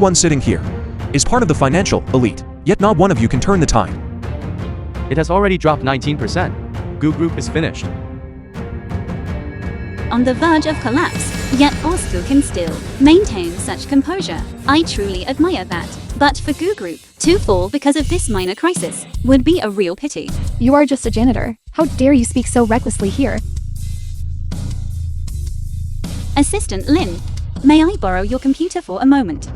Everyone sitting here is part of the financial elite, yet not one of you can turn the tide. It has already dropped 19%. Goo Group is finished. On the verge of collapse, yet Bosco can still maintain such composure. I truly admire that. But for Goo Group to fall because of this minor crisis would be a real pity. You are just a janitor. How dare you speak so recklessly here? Assistant Lin, may I borrow your computer for a moment?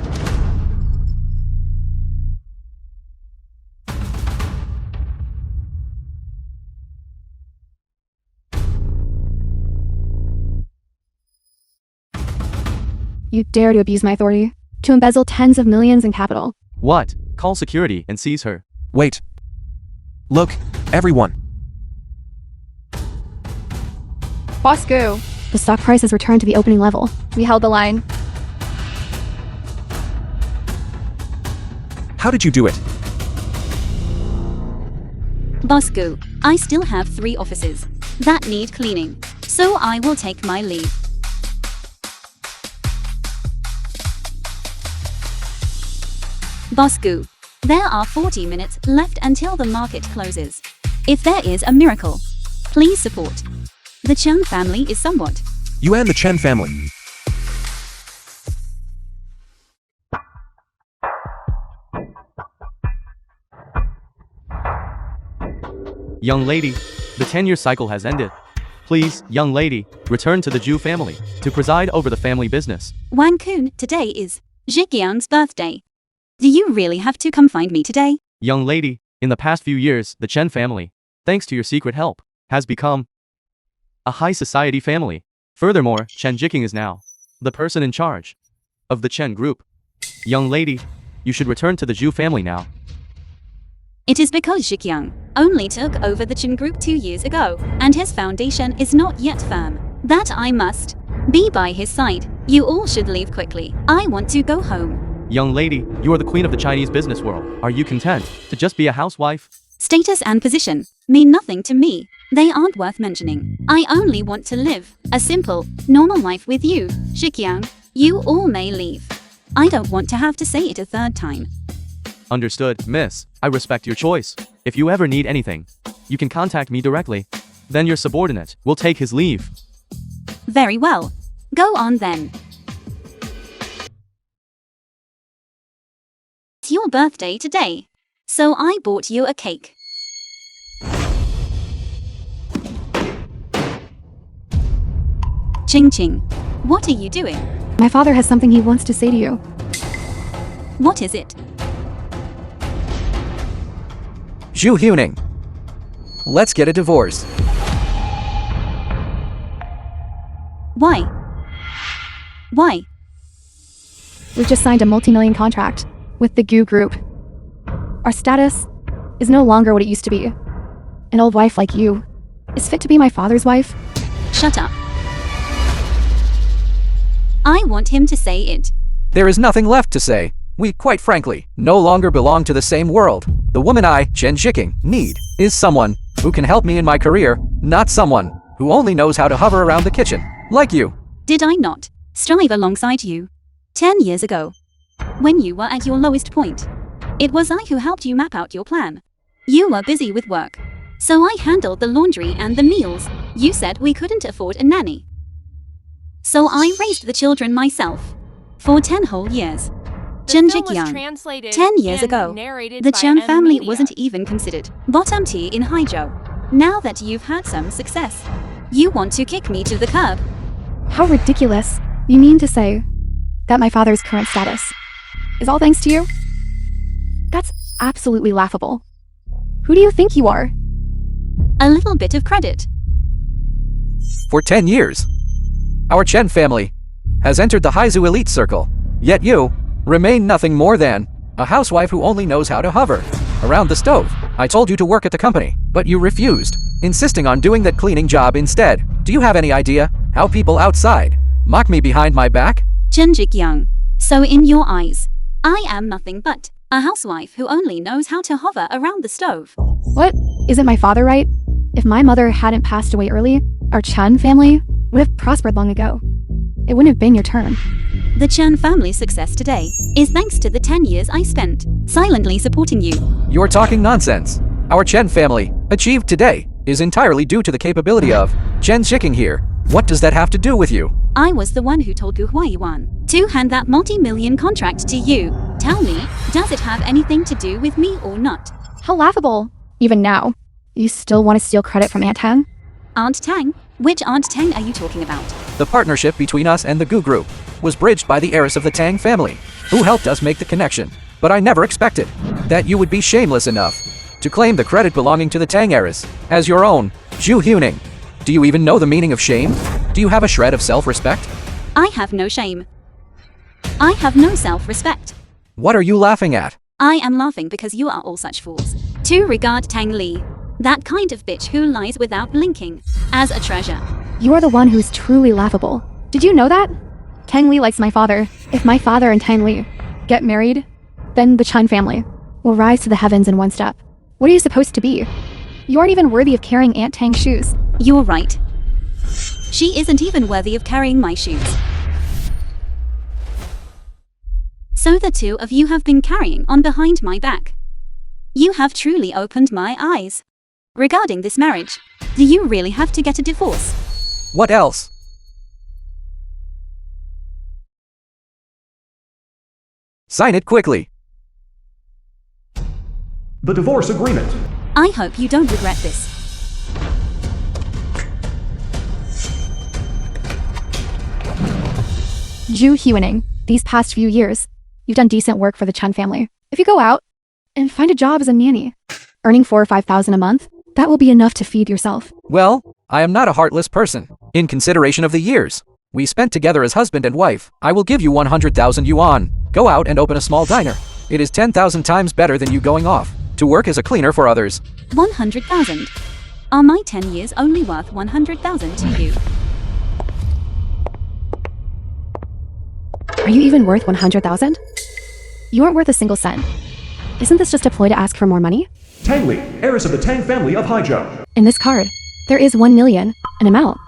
You dare to abuse my authority, to embezzle tens of millions in capital. What? Call security and seize her. Wait. Look, everyone. Bosco! The stock price has returned to the opening level. We held the line. How did you do it? Bosco, I still have 3 offices that need cleaning, so I will take my leave. Bosco, there are 40 minutes left until the market closes. If there is a miracle, please support. The Chen family is somewhat. You and the Chen family. Young lady, the 10-year cycle has ended. Please, young lady, return to the Zhu family to preside over the family business. Wang Kun, today is Zhiqiang's birthday. Do you really have to come find me today? Young lady, in the past few years, the Chen family, thanks to your secret help, has become a high society family. Furthermore, Chen Jiqing is now the person in charge of the Chen group. Young lady, you should return to the Zhu family now. It is because Zhiqiang only took over the Chen group 2 years ago, and his foundation is not yet firm, that I must be by his side. You all should leave quickly. I want to go home. Young lady, you are the queen of the Chinese business world. Are you content to just be a housewife? Status and position mean nothing to me. They aren't worth mentioning. I only want to live a simple, normal life with you, Zhiqiang. You all may leave. I don't want to have to say it a 3rd time. Understood, miss. I respect your choice. If you ever need anything, you can contact me directly. Then your subordinate will take his leave. Very well. Go on then. It's your birthday today, so I bought you a cake. Ching Ching, what are you doing? My father has something he wants to say to you. What is it? Zhu Huning. Let's get a divorce. Why? Why? We've just signed a multi-million contract with the Goo Group. Our status is no longer what it used to be. An old wife like you is fit to be my father's wife. Shut up. I want him to say it. There is nothing left to say. We, quite frankly, no longer belong to the same world. The woman I, Chen Jiqing, need is someone who can help me in my career, not someone who only knows how to hover around the kitchen, like you. Did I not strive alongside you 10 years ago, when you were at your lowest point? It was I who helped you map out your plan. You were busy with work, so I handled the laundry and the meals. You said we couldn't afford a nanny, so I raised the children myself for 10 whole years. Chen Jiqiang, 10 years ago, the Chen family wasn't even considered bottom tier in Haizhou. Now that you've had some success, you want to kick me to the curb. How ridiculous. You mean to say that my father's current status is all thanks to you? That's absolutely laughable. Who do you think you are? A little bit of credit. For 10 years, our Chen family has entered the Haizu elite circle, yet you remain nothing more than a housewife who only knows how to hover around the stove. I told you to work at the company, but you refused, insisting on doing that cleaning job instead. Do you have any idea how people outside mock me behind my back? Chen Jiqiang, so in your eyes, I am nothing but a housewife who only knows how to hover around the stove. What? Isn't my father right? If my mother hadn't passed away early, our Chen family would have prospered long ago. It wouldn't have been your turn. The Chen family's success today is thanks to the 10 years I spent silently supporting you. You're talking nonsense. Our Chen family, achieved today, is entirely due to the capability of Chen Jiking here. What does that have to do with you? I was the one who told Gu Huaiyuan to hand that multi-million contract to you. Tell me, does it have anything to do with me or not? How laughable. Even now, you still want to steal credit from Aunt Tang? Aunt Tang? Which Aunt Tang are you talking about? The partnership between us and the Gu Group was bridged by the heiress of the Tang family, who helped us make the connection. But I never expected that you would be shameless enough to claim the credit belonging to the Tang heiress as your own. Zhu Huning, do you even know the meaning of shame? Do you have a shred of self-respect? I have no shame. I have no self-respect. What are you laughing at? I am laughing because you are all such fools. To regard Tang Li, that kind of bitch who lies without blinking, as a treasure. You are the one who's truly laughable. Did you know that? Tang Li likes my father. If my father and Tang Li get married, then the Chen family will rise to the heavens in one step. What are you supposed to be? You aren't even worthy of carrying Aunt Tang's shoes. You're right. She isn't even worthy of carrying my shoes. So the two of you have been carrying on behind my back. You have truly opened my eyes. Regarding this marriage, do you really have to get a divorce? What else? Sign it quickly. The divorce agreement. I hope you don't regret this. Zhu Huining, these past few years, you've done decent work for the Chen family. If you go out and find a job as a nanny, earning 4,000 or 5,000 a month, that will be enough to feed yourself. Well, I am not a heartless person. In consideration of the years we spent together as husband and wife, I will give you 100,000 yuan. Go out and open a small diner. It is 10,000 times better than you going off to work as a cleaner for others. 100,000. Are my 10 years only worth 100,000 to you? Are you even worth 100,000? You aren't worth a single cent. Isn't this just a ploy to ask for more money? Tang Li, heiress of the Tang family of Haizhou. In this card, there is 1 million, an amount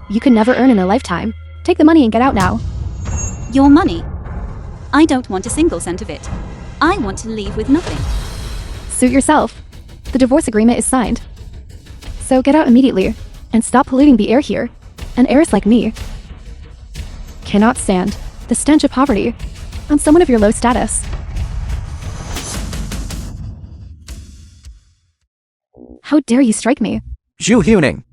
you could never earn in a lifetime. Take the money and get out now. Your money? I don't want a single cent of it. I want to leave with nothing. Suit yourself. The divorce agreement is signed. So get out immediately and stop polluting the air here. An heiress like me cannot stand the stench of poverty on someone of your low status. How dare you strike me? Zhu Huning,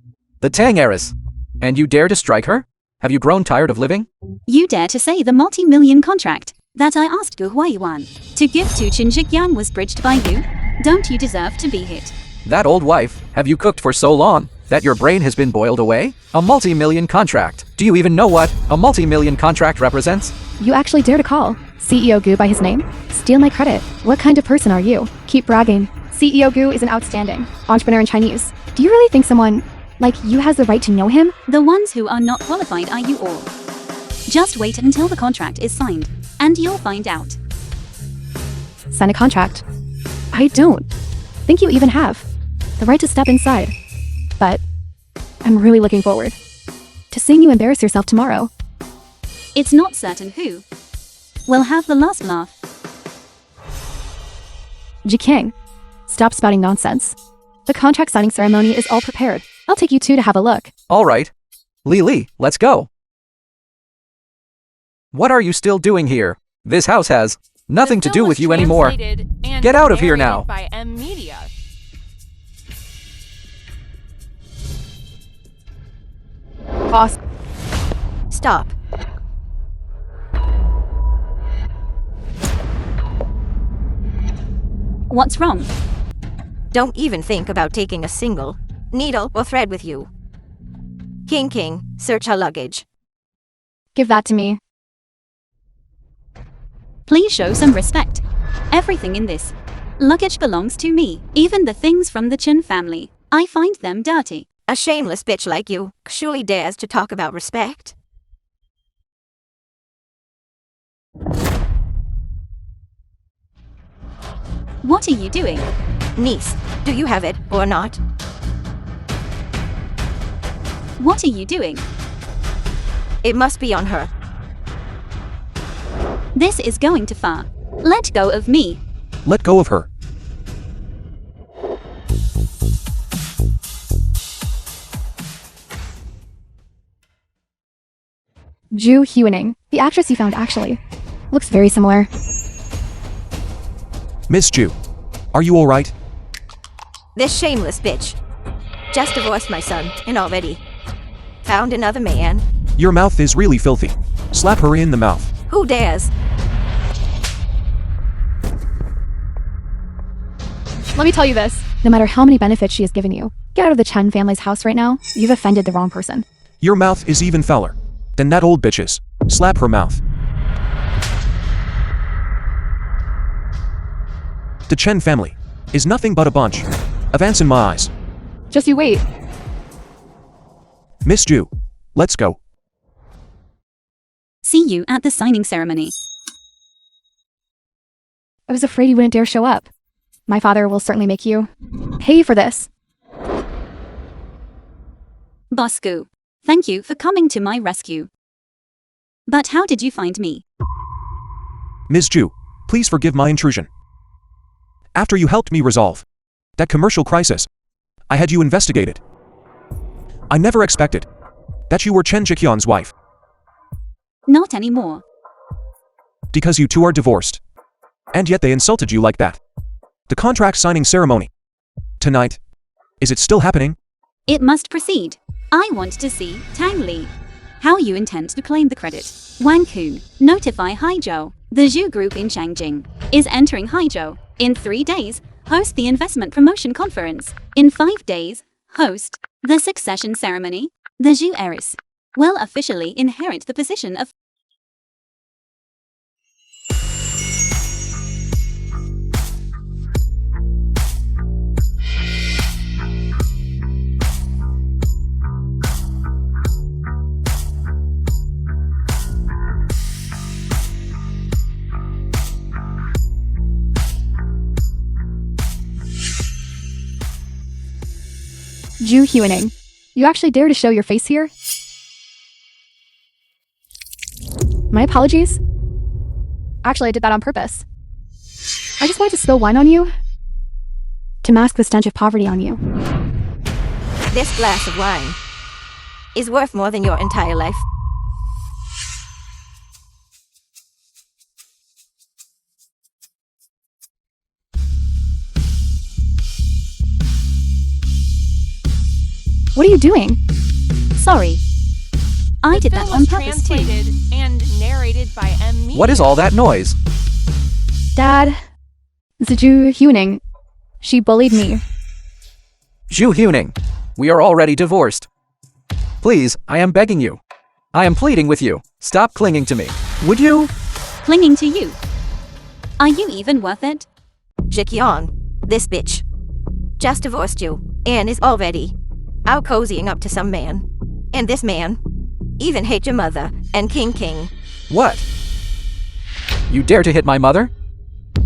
the Tang heiress. And you dare to strike her? Have you grown tired of living? You dare to say the multi-million contract that I asked Gu Huaiyuan to give to Qin Zhijian was bridged by you? Don't you deserve to be hit? That old wife, have you cooked for so long that your brain has been boiled away? A multi-million contract. Do you even know what a multi-million contract represents? You actually dare to call CEO Gu by his name? Steal my credit. What kind of person are you? Keep bragging. CEO Gu is an outstanding entrepreneur in Chinese. Do you really think someone like you has the right to know him? The ones who are not qualified are you all. Just wait until the contract is signed, and you'll find out. Sign a contract. I don't think you even have the right to step inside. But I'm really looking forward to seeing you embarrass yourself tomorrow. It's not certain who will have the last laugh. Jiking, stop spouting nonsense. The contract signing ceremony is all prepared. I'll take you two to have a look. All right. Li, let's go. What are you still doing here? This house has nothing to do with you anymore. Get out of here now. By M Media. Boss, Stop. What's wrong? Don't even think about taking a single needle or thread with you. King, search her luggage. give that to me. Please show some respect. Everything in this luggage belongs to me, even the things from the Chen family. I find them dirty. A shameless bitch like you surely dares to talk about respect. What are you doing? Niece, do you have it or not? What are you doing? It must be on her. This is going too far. Let go of me. Let go of her. Ju Huening, the actress you found actually. Looks very similar. Miss Ju, are you alright? This shameless bitch. Just divorced my son, and already found another man. Your mouth is really filthy. Slap her in the mouth. Who dares? Let me tell you this. No matter how many benefits she has given you, get out of the Chen family's house right now. You've offended the wrong person. Your mouth is even fouler than that old bitch's. Slap her mouth. The Chen family is nothing but a bunch of ants in my eyes. Just you wait. Miss Ju, let's go. See you at the signing ceremony. I was afraid you wouldn't dare show up. My father will certainly make you pay for this. Bosku, thank you for coming to my rescue. But how did you find me? Ms. Ju, please forgive my intrusion. After you helped me resolve that commercial crisis, I had you investigated. I never expected that you were Chen Jiqian's wife. Not anymore. Because you two are divorced. And yet they insulted you like that. The contract signing ceremony. Tonight. Is it still happening? It must proceed. I want to see Tang Li. How you intend to claim the credit. Wang Kun, notify Haizhou. The Zhu Group in Shangjing is entering Haizhou. In 3 days, host the investment promotion conference. In 5 days, host the succession ceremony. The Zhu heiress will officially inherit the position of Ju Huening, you actually dare to show your face here? My apologies. Actually, I did that on purpose. I just wanted to spill wine on you. To mask the stench of poverty on you. This glass of wine is worth more than your entire life. What are you doing? Sorry. I did The that film on was purpose too. translated and narrated by M. Mead. What is all that noise? Dad, it's Ju Huening. She bullied me. Ju Huening, we are already divorced. Please, I am begging you. I am pleading with you. Stop clinging to me. Would you? Clinging to you. Are you even worth it? Jiqian, this bitch, just divorced you and is already out cozying up to some man. And this man even hates your mother and King. What? You dare to hit my mother?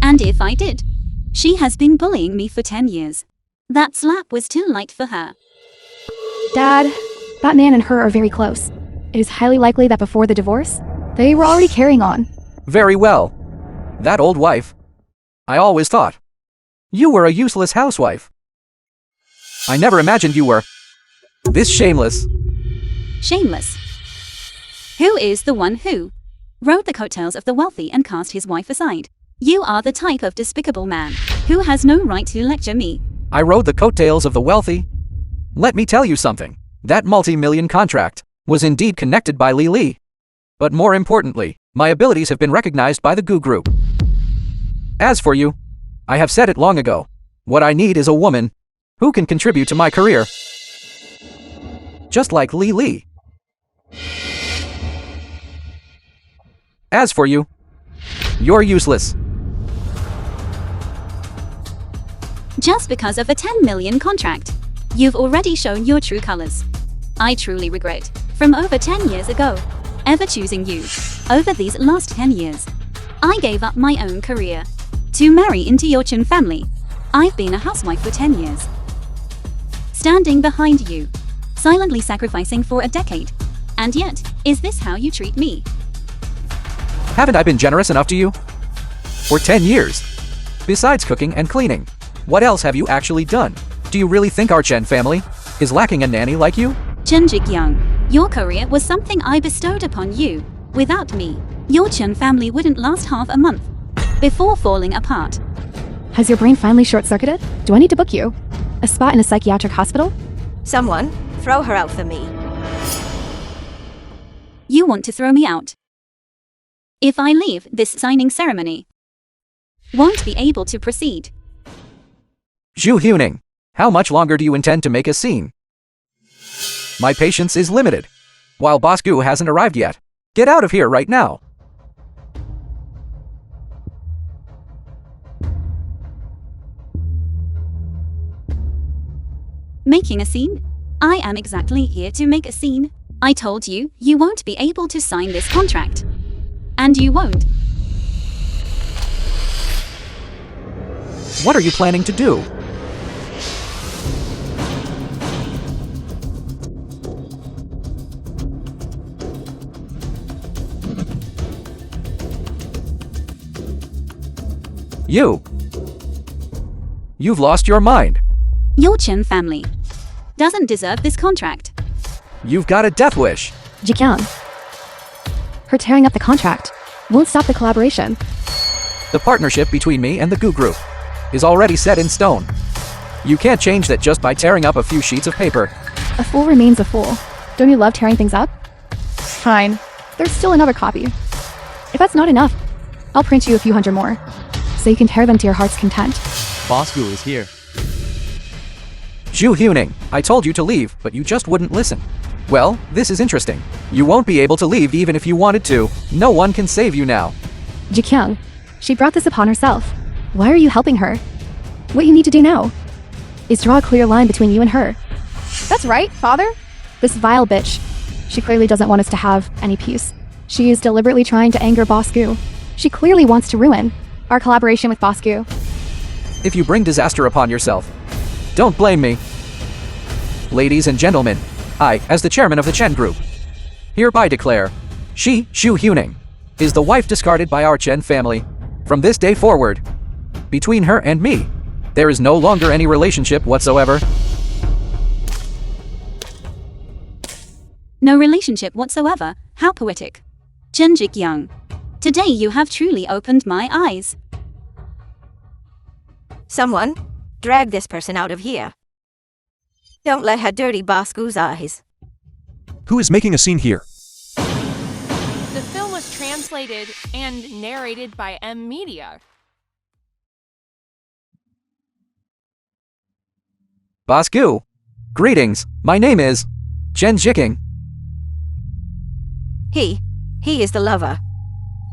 And if I did, she has been bullying me for 10 years. That slap was too light for her. Dad, that man and her are very close. It is highly likely that before the divorce, they were already carrying on. Very well. That old wife. I always thought you were a useless housewife. I never imagined you were this shameless. Shameless. Who is the one who rode the coattails of the wealthy and cast his wife aside? You are the type of despicable man who has no right to lecture me. I rode the coattails of the wealthy. Let me tell you something. That multi-million contract was indeed connected by Li Li. But more importantly, my abilities have been recognized by the Gu Group. As for you, I have said it long ago. What I need is a woman who can contribute to my career. Just like Li Li. As for you, you're useless. Just because of a 10 million contract. You've already shown your true colors. I truly regret, from over 10 years ago, ever choosing you. Over these last 10 years, I gave up my own career to marry into your Chen family. I've been a housewife for 10 years. Standing behind you, silently sacrificing for a decade. And yet, is this how you treat me? Haven't I been generous enough to you? For 10 years. Besides cooking and cleaning, what else have you actually done? Do you really think our Chen family is lacking a nanny like you? Chen Jikyung, your career was something I bestowed upon you. Without me, your Chen family wouldn't last half a month before falling apart. Has your brain finally short-circuited? Do I need to book you? A spot in a psychiatric hospital? Someone, throw her out for me. You want to throw me out? If I leave this signing ceremony, won't be able to proceed. Zhu Huning, how much longer do you intend to make a scene? My patience is limited. While Boss Gu hasn't arrived yet. Get out of here right now. Making a scene? I am exactly here to make a scene. I told you, you won't be able to sign this contract. And you won't. What are you planning to do? You've lost your mind. Your Chen family doesn't deserve this contract. You've got a death wish. Jikyung. Her tearing up the contract won't stop the collaboration. The partnership between me and the Gu Group is already set in stone. You can't change that just by tearing up a few sheets of paper. A fool remains a fool. Don't you love tearing things up? Fine. There's still another copy. If that's not enough, I'll print you a few hundred more, so you can tear them to your heart's content. Boss Gu is here. Zhu Huning, I told you to leave, but you just wouldn't listen. Well, this is interesting. You won't be able to leave even if you wanted to. No one can save you now. Jikyung, she brought this upon herself. Why are you helping her? What you need to do now is draw a clear line between you and her. That's right, father. This vile bitch. She clearly doesn't want us to have any peace. She is deliberately trying to anger Boss Gu. She clearly wants to ruin our collaboration with Boss Gu. If you bring disaster upon yourself, don't blame me. Ladies and gentlemen, I, as the chairman of the Chen Group, hereby declare, she, Zhu Huning, is the wife discarded by our Chen family. From this day forward, between her and me, there is no longer any relationship whatsoever. No relationship whatsoever. How poetic. Chen Jikyung, today you have truly opened my eyes. Someone, drag this person out of here. Don't let her dirty Boss Gu's eyes. Who is making a scene here? The film was translated and narrated by M Media. Boss Gu, greetings. My name is Chen Jiking. He is the lover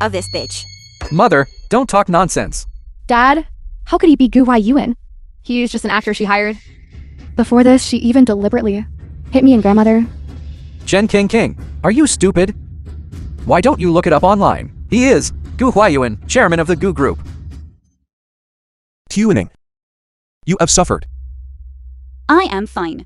of this bitch. Mother, don't talk nonsense. Dad, how could he be Gu Yuan? He is just an actor she hired. Before this, she even deliberately hit me and grandmother. Chen King, are you stupid? Why don't you look it up online? He is Gu Huayuan, chairman of the Gu Group. Huning, you have suffered. I am fine.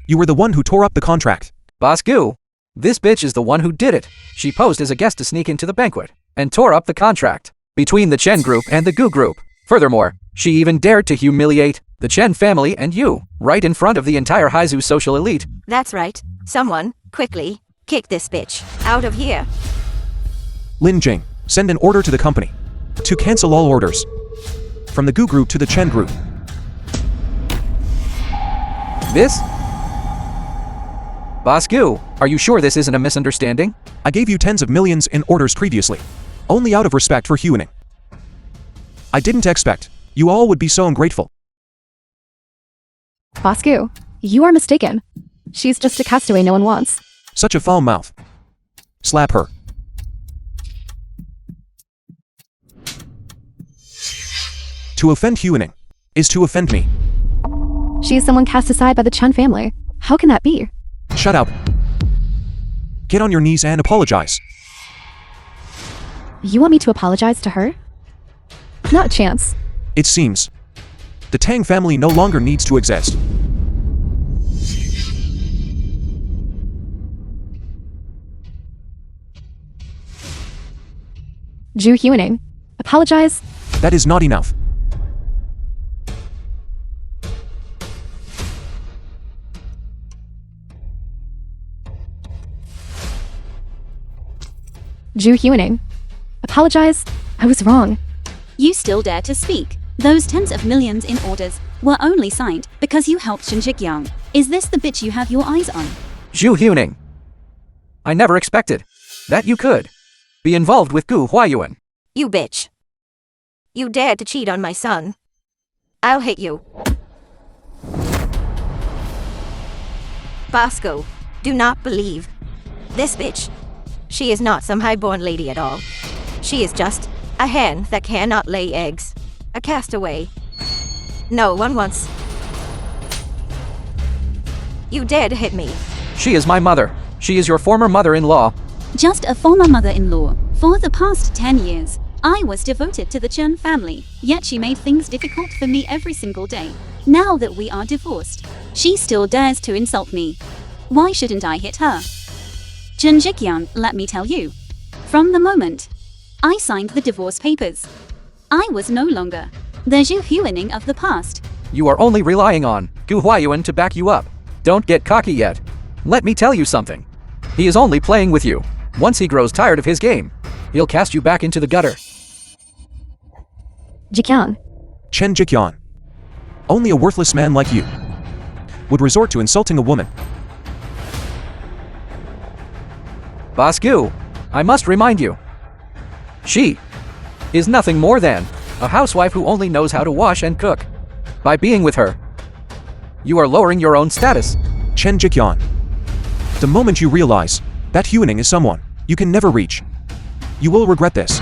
You were the one who tore up the contract. Boss Gu, this bitch is the one who did it. She posed as a guest to sneak into the banquet and tore up the contract between the Chen Group and the Gu Group. Furthermore, she even dared to humiliate the Chen family and you, right in front of the entire Haizu social elite. That's right. Someone, quickly, kick this bitch out of here. Lin Jing, send an order to the company to cancel all orders from the Gu Group to the Chen Group. This? Boss Gu, are you sure this isn't a misunderstanding? I gave you tens of millions in orders previously, only out of respect for Huning. I didn't expect you all would be so ungrateful. Boss Gu, you are mistaken. She's just a castaway no one wants. Such a foul mouth. Slap her. To offend Huning is to offend me. She is someone cast aside by the Chen family. How can that be? Shut up. Get on your knees and apologize. You want me to apologize to her? Not a chance. It seems the Tang family no longer needs to exist. Ju Huening. Apologize. That is not enough. Ju Huening. Apologize. I was wrong. You still dare to speak? Those tens of millions in orders were only signed because you helped Chen Jikyang. Is this the bitch you have your eyes on? Ju Huening. I never expected that you could be involved with Gu Huayuan. You bitch. You dared to cheat on my son. I'll hit you. Bosco, do not believe this bitch. She is not some high-born lady at all. She is just a hen that cannot lay eggs. A castaway. No one wants. You dare to hit me. She is my mother. She is your former mother-in-law. Just a former mother-in-law. For the past 10 years, I was devoted to the Chen family, yet she made things difficult for me every single day. Now that we are divorced, she still dares to insult me. Why shouldn't I hit her? Chen Jikyang, let me tell you. From the moment I signed the divorce papers, I was no longer the Ju Huening of the past. You are only relying on Gu Huayuan to back you up. Don't get cocky yet. Let me tell you something. He is only playing with you. Once he grows tired of his game, he'll cast you back into the gutter. Jikyang. Chen Jikyang. Only a worthless man like you would resort to insulting a woman. Boss Gu, I must remind you. She is nothing more than a housewife who only knows how to wash and cook. By being with her, you are lowering your own status. Chen Jikyang. The moment you realize that Huening is someone you can never reach, you will regret this.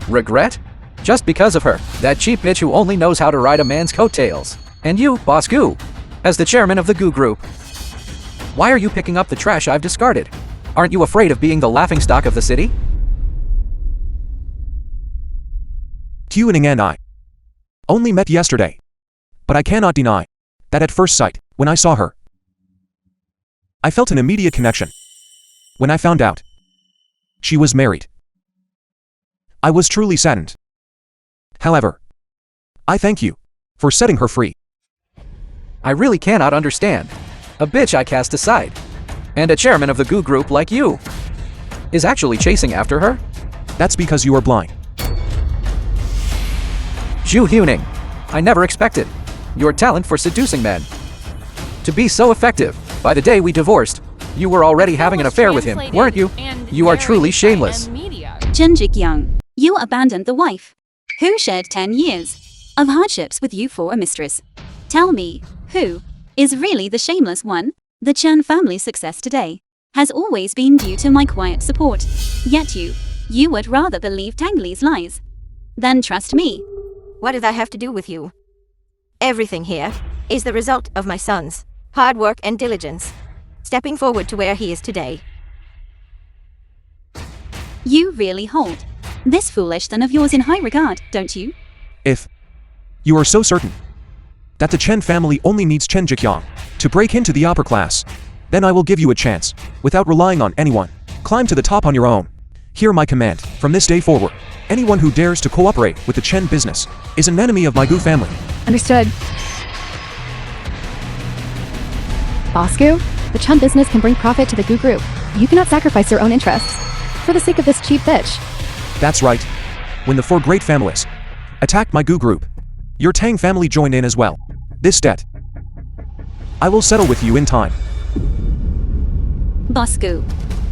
Regret? Just because of her, that cheap bitch who only knows how to ride a man's coattails. And you, Boss Gu, as the chairman of the Gu Group. Why are you picking up the trash I've discarded? Aren't you afraid of being the laughingstock of the city? Huening and I only met yesterday, but I cannot deny that at first sight, when I saw her, I felt an immediate connection. When I found out she was married, I was truly saddened. However, I thank you for setting her free. I really cannot understand. A bitch I cast aside, and a chairman of the Gu Group like you, is actually chasing after her? That's because you are blind. Ju Huening, I never expected your talent for seducing men to be so effective. By the day we divorced, you were already having an affair with him, weren't you? You are truly shameless. Chen Jikyang, you abandoned the wife who shared 10 years of hardships with you for a mistress. Tell me, who is really the shameless one? The Chen family's success today has always been due to my quiet support. Yet you would rather believe Tang Li's lies than trust me. What does that have to do with you? Everything here is the result of my son's hard work and diligence, stepping forward to where he is today. You really hold this foolish son of yours in high regard, don't you? If you are so certain that the Chen family only needs Chen Jikyang to break into the upper class, then I will give you a chance, without relying on anyone. Climb to the top on your own. Hear my command, from this day forward, anyone who dares to cooperate with the Chen business is an enemy of my Gu family. Understood. Boss Gu, the Chen business can bring profit to the Gu Group. You cannot sacrifice your own interests for the sake of this cheap bitch. That's right. When the four great families attacked my Gu Group, your Tang family joined in as well. This debt I will settle with you in time. Bosco,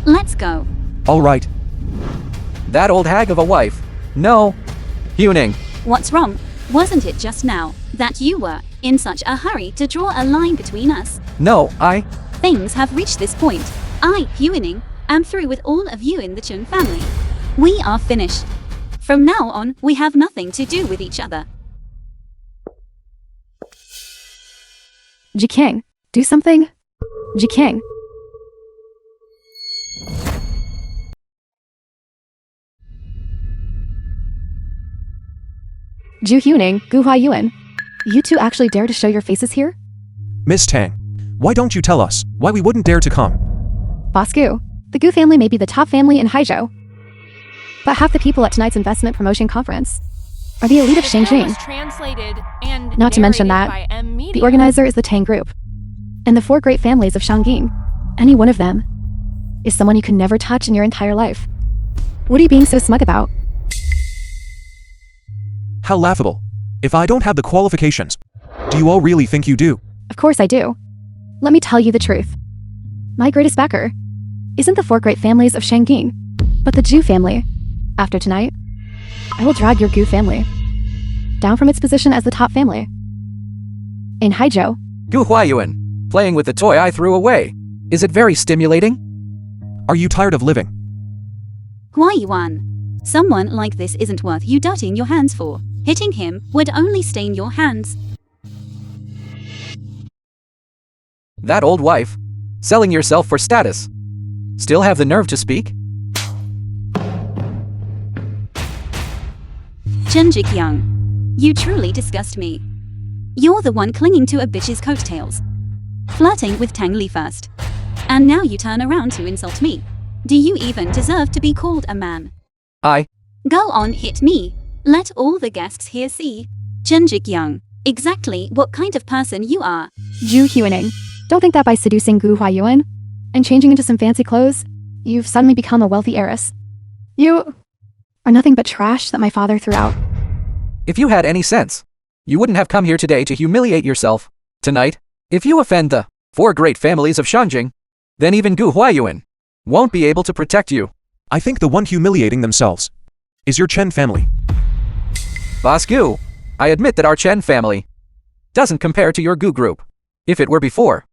let's go. All right. That old hag of a wife. No. Huening. What's wrong? Wasn't it just now that you were in such a hurry to draw a line between us? No, Things have reached this point. I, Huening, am through with all of you in the Chen family. We are finished. From now on, we have nothing to do with each other. Jikyang, do something. Jikyang. Ju Huening, Gu Huayuan. You two actually dare to show your faces here? Miss Tang, why don't you tell us why we wouldn't dare to come? Boss Gu, the Gu family may be the top family in Haizhou, But half the people at tonight's investment promotion conference are the elite of The film Shangjing. was translated and Not to mention narrated that, by M Media. The organizer is the Tang Group. And the 4 great families of Shangjing. Any one of them is someone you can never touch in your entire life. What are you being so smug about? How laughable. If I don't have the qualifications, do you all really think you do? Of course I do. Let me tell you the truth. My greatest backer isn't the 4 great families of Shangjing, but the Zhu family. After tonight, I will drag your Gu family down from its position as the top family. In Haizhou, Gu Huayuan, playing with the toy I threw away. Is it very stimulating? Are you tired of living? Why, Yuan? Someone like this isn't worth you dirtying your hands for. Hitting him would only stain your hands. That old wife, selling yourself for status. Still have the nerve to speak? Chen Jikyang, you truly disgust me. You're the one clinging to a bitch's coattails. Flirting with Tang Li first. And now you turn around to insult me. Do you even deserve to be called a man? Go on, hit me. Let all the guests here see. Chen Jikyang, exactly what kind of person you are. Zhu Huaning. Don't think that by seducing Gu Huayuan and changing into some fancy clothes, you've suddenly become a wealthy heiress. You are nothing but trash that my father threw out. If you had any sense, you wouldn't have come here today to humiliate yourself. Tonight, if you offend the 4 great families of Shangjing, then even Gu Huayuan won't be able to protect you. I think the one humiliating themselves is your Chen family. Boss Gu, I admit that our Chen family doesn't compare to your Gu group. If it were before,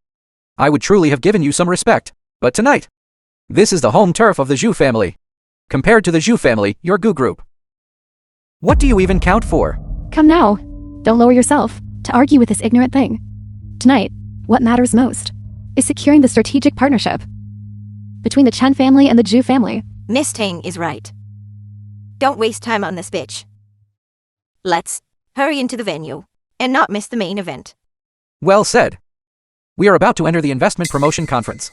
I would truly have given you some respect. But tonight, this is the home turf of the Zhu family. Compared to the Zhu family, your Gu group. What do you even count for? Come now. Don't lower yourself to argue with this ignorant thing. Tonight, what matters most is securing the strategic partnership between the Chen family and the Zhu family. Miss Tang is right. Don't waste time on this bitch. Let's hurry into the venue and not miss the main event. Well said. We are about to enter the investment promotion conference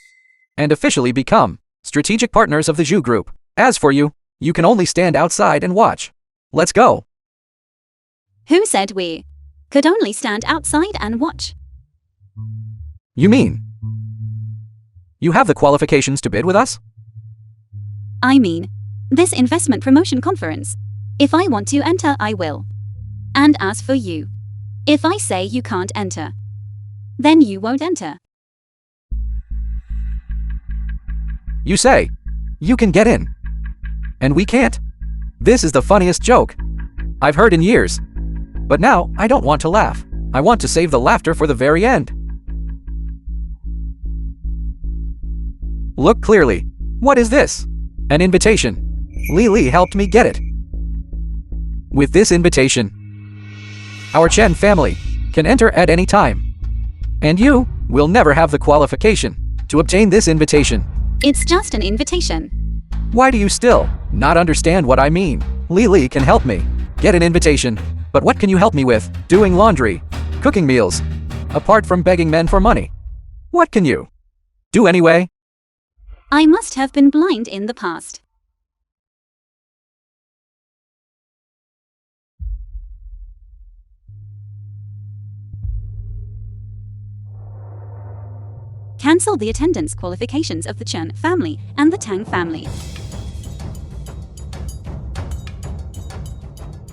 and officially become strategic partners of the Zhu group. As for you, you can only stand outside and watch. Let's go. Who said we could only stand outside and watch? You mean you have the qualifications to bid with us? I mean, this investment promotion conference. If I want to enter, I will. And as for you, if I say you can't enter, then you won't enter. You say you can get in, and we can't. This is the funniest joke I've heard in years. But now, I don't want to laugh. I want to save the laughter for the very end. Look clearly. What is this? An invitation. Li helped me get it. With this invitation, our Chen family can enter at any time. And you will never have the qualification to obtain this invitation. It's just an invitation. Why do you still not understand what I mean? Li can help me get an invitation. But what can you help me with? Doing laundry, cooking meals, apart from begging men for money. What can you do anyway? I must have been blind in the past. Cancel the attendance qualifications of the Chen family and the Tang family.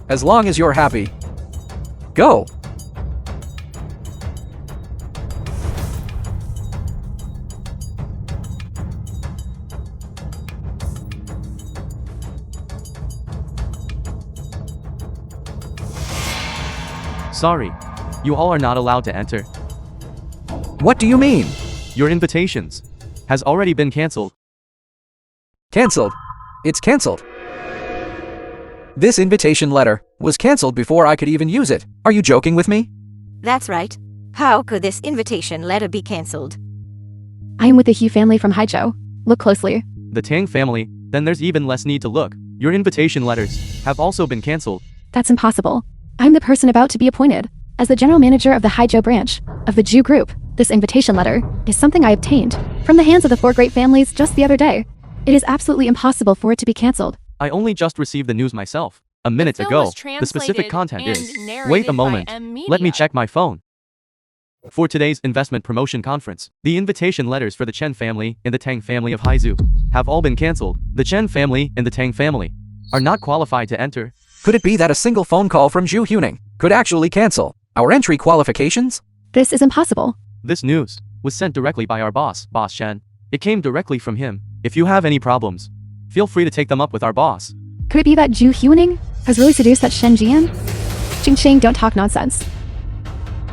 As long as you're happy. Go! Sorry. You all are not allowed to enter. What do you mean? Your invitations has already been cancelled. Cancelled? It's cancelled. This invitation letter was cancelled before I could even use it. Are you joking with me? That's right. How could this invitation letter be cancelled? I am with the Hu family from Haizhou. Look closely. The Tang family, then there's even less need to look. Your invitation letters have also been cancelled. That's impossible. I'm the person about to be appointed as the general manager of the Haizhou branch of the Zhu group. This invitation letter is something I obtained from the hands of the 4 great families just the other day. It is absolutely impossible for it to be cancelled. I only just received the news myself a minute film ago. was The specific translated content and is. narrated Wait a by moment. Let me Media. check my phone. For today's investment promotion conference, the invitation letters for the Chen family and the Tang family of Haizu have all been cancelled. The Chen family and the Tang family are not qualified to enter. Could it be that a single phone call from Zhu Huning could actually cancel our entry qualifications? This is impossible. This news was sent directly by our boss, Boss Chen. It came directly from him. If you have any problems, feel free to take them up with our boss. Could it be that Zhu Huning has really seduced that Shen Jian? Jing Ching, don't talk nonsense.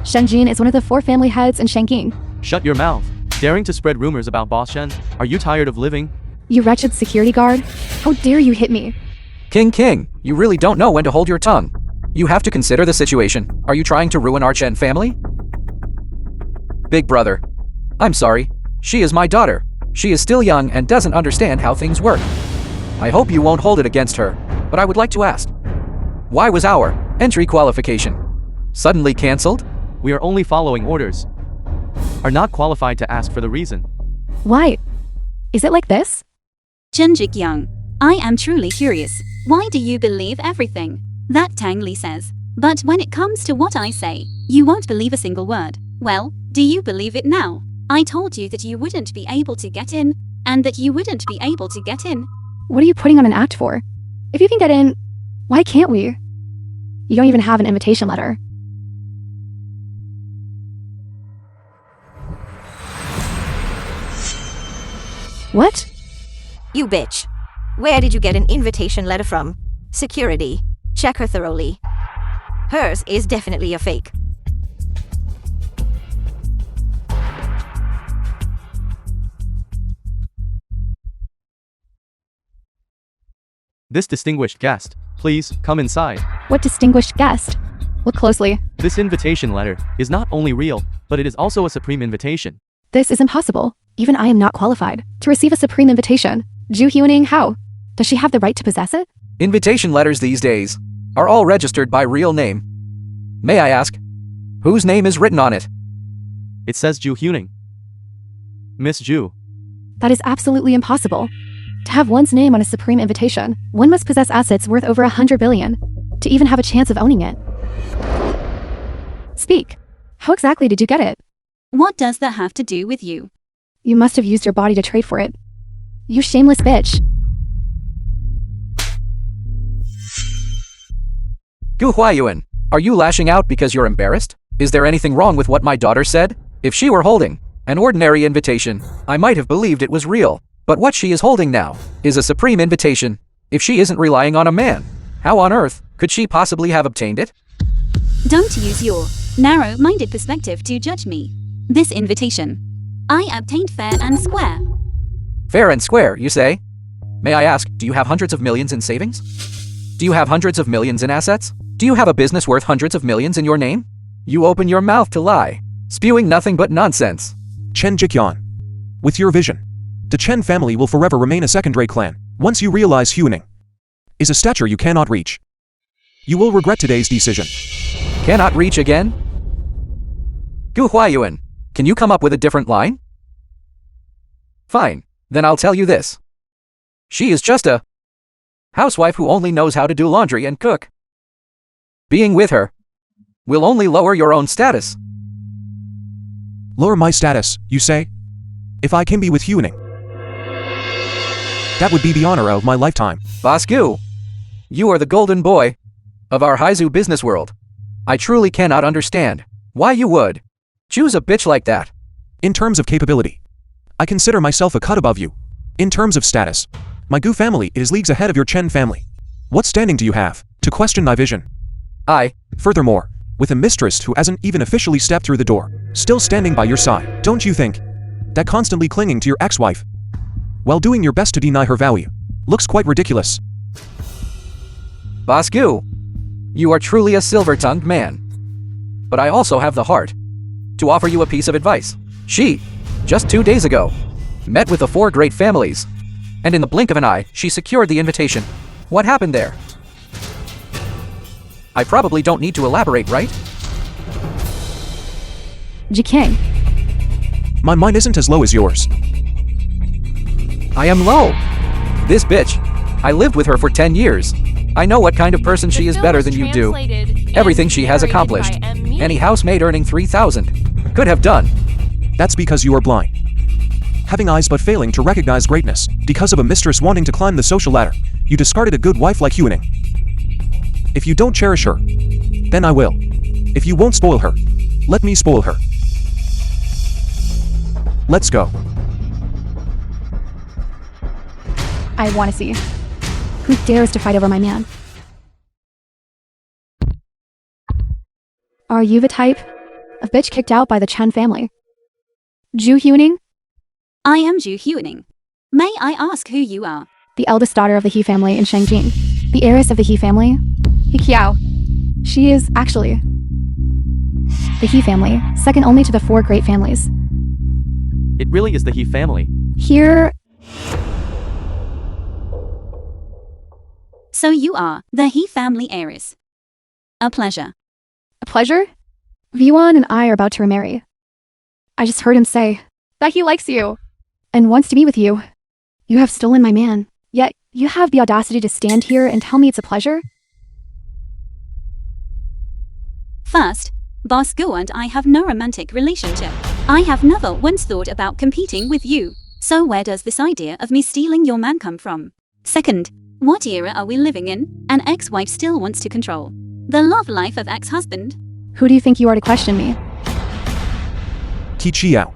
Shen Jian is one of the 4 family heads in Shangjing. Shut your mouth. Daring to spread rumors about Boss Chen? Are you tired of living? You wretched security guard. How dare you hit me? King, you really don't know when to hold your tongue. You have to consider the situation. Are you trying to ruin our Chen family? Big brother. I'm sorry. She is my daughter. She is still young and doesn't understand how things work. I hope you won't hold it against her, but I would like to ask. Why was our entry qualification suddenly cancelled? We are only following orders. Are not qualified to ask for the reason. Why? Is it like this? Chen Jikyang, I am truly curious. Why do you believe everything that Tang Li says? But when it comes to what I say, you won't believe a single word. Well, do you believe it now? I told you that you wouldn't be able to get in, and that you wouldn't be able to get in. What are you putting on an act for? If you can get in, why can't we? You don't even have an invitation letter. What? You bitch. Where did you get an invitation letter from? Security. Check her thoroughly. Hers is definitely a fake. This distinguished guest, please come inside. What distinguished guest? Look closely. This invitation letter is not only real, but it is also a supreme invitation. This is impossible. Even I am not qualified to receive a supreme invitation. Zhu Huning, how? Does she have the right to possess it? Invitation letters these days are all registered by real name. May I ask, whose name is written on it? It says Zhu Huning. Miss Zhu. That is absolutely impossible. To have one's name on a supreme invitation, one must possess assets worth over 100 billion to even have a chance of owning it. Speak. How exactly did you get it? What does that have to do with you? You must have used your body to trade for it. You shameless bitch. Gu Huayuan, are you lashing out because you're embarrassed? Is there anything wrong with what my daughter said? If she were holding an ordinary invitation, I might have believed it was real. But what she is holding now is a supreme invitation. If she isn't relying on a man, how on earth could she possibly have obtained it? Don't use your narrow-minded perspective to judge me. This invitation I obtained fair and square. Fair and square, you say? May I ask, do you have hundreds of millions in savings? Do you have hundreds of millions in assets? Do you have a business worth hundreds of millions in your name? You open your mouth to lie, spewing nothing but nonsense. Chen Jikyang. With your vision, the Chen family will forever remain a second-rate clan. Once you realize Huning is a stature you cannot reach, you will regret today's decision. Cannot reach again? Gu Huayuan, can you come up with a different line? Fine, then I'll tell you this. She is just a housewife who only knows how to do laundry and cook. Being with her will only lower your own status. Lower my status, you say? If I can be with Huning, that would be the honor of my lifetime. Boss Gu, you are the golden boy of our Haizu business world. I truly cannot understand why you would choose a bitch like that. In terms of capability, I consider myself a cut above you. In terms of status, my Gu family is leagues ahead of your Chen family. What standing do you have to question thy vision? Furthermore, with a mistress who hasn't even officially stepped through the door, still standing by your side, don't you think that constantly clinging to your ex-wife, while doing your best to deny her value, looks quite ridiculous? Boss Gu, you are truly a silver-tongued man. But I also have the heart to offer you a piece of advice. She, just 2 days ago, met with the 4 great families, and in the blink of an eye, she secured the invitation. What happened there? I probably don't need to elaborate, right? Jikang. My mind isn't as low as yours. I am low. This bitch I lived with her for 10 years. I know what kind of person The she is film better was than you do. translated and Everything she has narrated accomplished. by M. Meany. Any housemaid earning 3,000 could have done. That's because you are blind. Having eyes but failing to recognize greatness, because of a mistress wanting to climb the social ladder, you discarded a good wife like Huening. If you don't cherish her, then I will. If you won't spoil her, let me spoil her. Let's go. I want to see. Who dares to fight over my man? Are you the type of bitch kicked out by the Chen family? Ju Huening, I am Ju Huening. May I ask who you are? the eldest daughter of the He family in Shangjing, the heiress of the He family. He Qiao. She is, actually, the He family, second only to the 4 great families. It really is the He family. Here, So you are the He family heiress. A pleasure. a pleasure? V1 and I are about to remarry. I just heard him say that he likes you and wants to be with you. You have stolen my man, yet you have the audacity to stand here and tell me it's a pleasure? First, Boss Gu and I have no romantic relationship. I have never once thought about competing with you. So where does this idea of me stealing your man come from? Second, what era are we living in? An ex-wife still wants to control the love life of ex-husband. Who do you think you are to question me? Qi Qiao.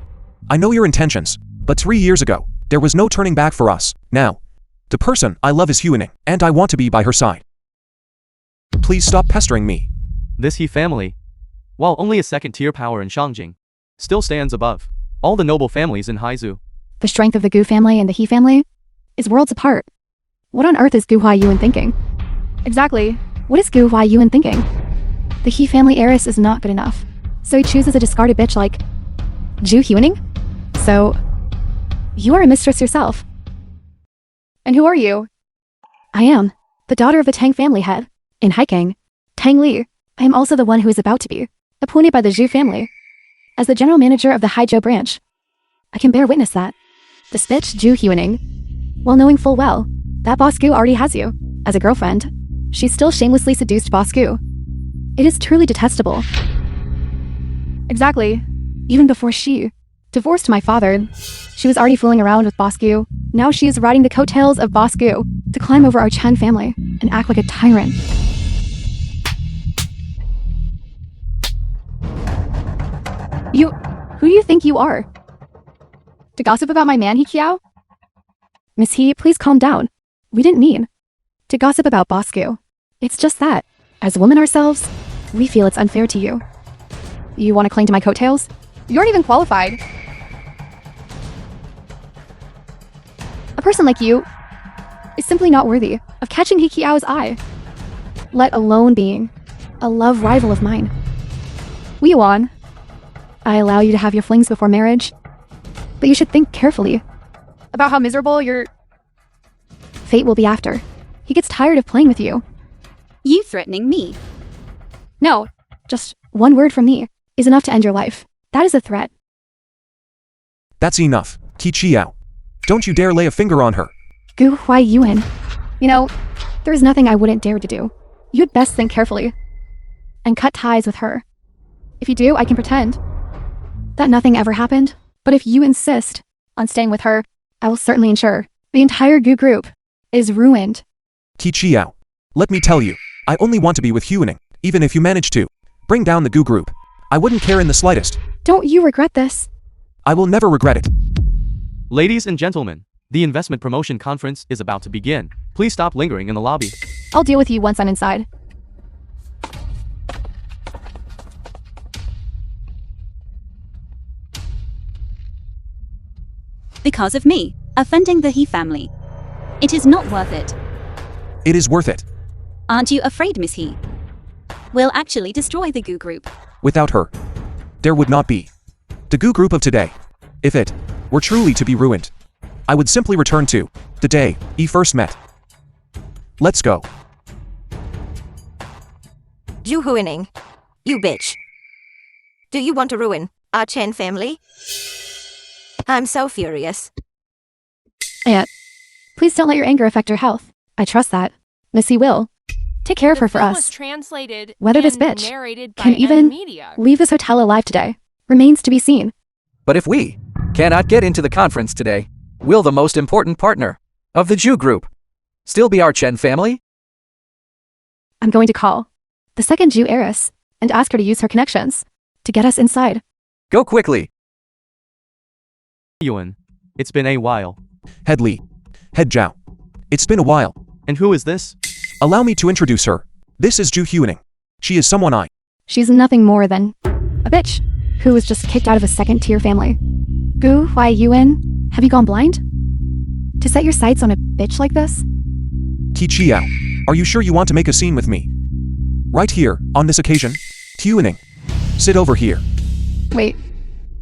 I know your intentions, but 3 years ago, there was no turning back for us. Now, the person I love is Huening, and I want to be by her side. Please stop pestering me. This He family, while only a second-tier power in Shangjing, still stands above all the noble families in Haizu. The strength of the Gu family and the He family is worlds apart. What on earth is Gu Huaiyuan thinking? Exactly. What is Gu Huaiyuan thinking? The He family heiress is not good enough, so he chooses a discarded bitch like Ju Huening? So, you are a mistress yourself. And who are you? I am the daughter of the Tang family head in Haikang, Tang Li. I am also the one who is about to be appointed by the Zhu family as the general manager of the Haizhou branch. I can bear witness that this bitch Ju Huening, while knowing full well that Boss Gu already has you as a girlfriend, she still shamelessly seduced Boss Gu. It is truly detestable. Exactly. Even before she divorced my father, she was already fooling around with Boss Gu. Now she is riding the coattails of Boss Gu to climb over our Chen family and act like a tyrant. Who do you think you are? To gossip about my man, He Qiao? Miss He, please calm down. We didn't mean to gossip about Boss Gu. It's just that, as women ourselves, we feel it's unfair to you. You want to cling to my coattails? You aren't even qualified. A person like you is simply not worthy of catching He Qiao's eye, let alone being a love rival of mine. Wi Yuan, I allow you to have your flings before marriage, but you should think carefully about how miserable your fate will be after. He gets tired of playing with you. You threatening me? No, just one word from me is enough to end your life. That is a threat. That's enough, Qi Qiao. Don't you dare lay a finger on her. Gu Huaiyuan. You know, there is nothing I wouldn't dare to do. You'd best think carefully and cut ties with her. If you do, I can pretend that nothing ever happened. But if you insist on staying with her, I will certainly ensure the entire Gu group is ruined. Qi Qiao. Let me tell you, I only want to be with Huening. Even if you manage to bring down the Gu group, I wouldn't care in the slightest. Don't you regret this? I will never regret it. Ladies and gentlemen, the investment promotion conference is about to begin. Please stop lingering in the lobby. I'll deal with you once I'm inside. Because of me, offending the He family. It is not worth it. It is worth it. Aren't you afraid, Miss He? We'll actually destroy the Gu group. Without her, there would not be the Gu group of today. If it were truly to be ruined, I would simply return to the day he first met. Let's go. Ju Huening, you bitch. Do you want to ruin our Chen family? I'm so furious. Aunt, please don't let your anger affect your health. I trust that. Missy will take care of her for film was us. translated Whether this and bitch narrated can by even Media. leave this hotel alive today remains to be seen. But if we cannot get into the conference today, will the most important partner of the Jew group still be our Chen family? I'm going to call the second Jew heiress and ask her to use her connections to get us inside. Go quickly. Yuan. It's been a while. Head Li. Head Zhao. It's been a while. And who is this? Allow me to introduce her. This is Ju Huaning. She is someone I. She's nothing more than a bitch who was just kicked out of a second-tier family. Gu Huai Yuan, have you gone blind? To set your sights on a bitch like this? Ti Chiao. Are you sure you want to make a scene with me? Right here, on this occasion? Huaning. Sit over here. Wait,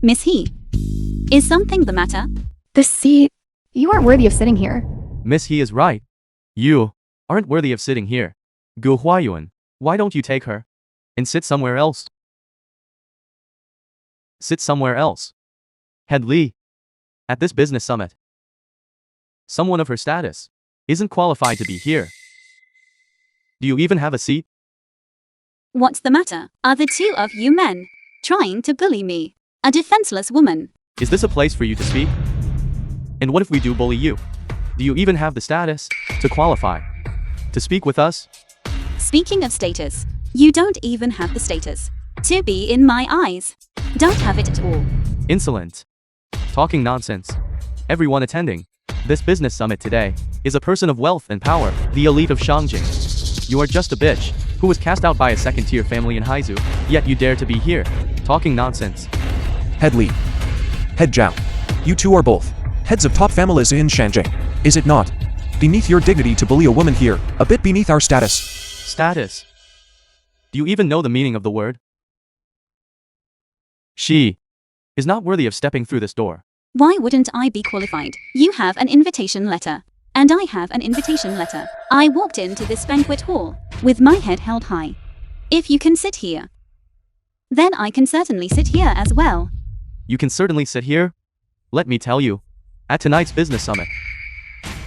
Miss He. Is something the matter? this seat, you aren't worthy of sitting here. Miss He is right. You aren't worthy of sitting here. Gu Huayuan, why don't you take her and sit somewhere else? Sit somewhere else. Head Li. At this business summit, someone of her status isn't qualified to be here. Do you even have a seat? What's the matter? Are the two of you men trying to bully me? A defenseless woman. Is this a place for you to speak? And what if we do bully you? Do you even have the status to qualify to speak with us? Speaking of status, you don't even have the status to be in my eyes. Don't have it at all. Insolent. Talking nonsense. Everyone attending this business summit today is a person of wealth and power, the elite of Shangjing. You are just a bitch who was cast out by a second-tier family in Haizu, yet you dare to be here, talking nonsense. Head Li. Head Zhao. You two are both heads of top families in Shangjing. Is it not beneath your dignity to bully a woman here, a bit beneath our status? Status. Do you even know the meaning of the word? She is not worthy of stepping through this door. Why wouldn't I be qualified? You have an invitation letter. And I have an invitation letter. I walked into this banquet hall with my head held high. If you can sit here, then I can certainly sit here as well. You can certainly sit here. Let me tell you, at tonight's business summit,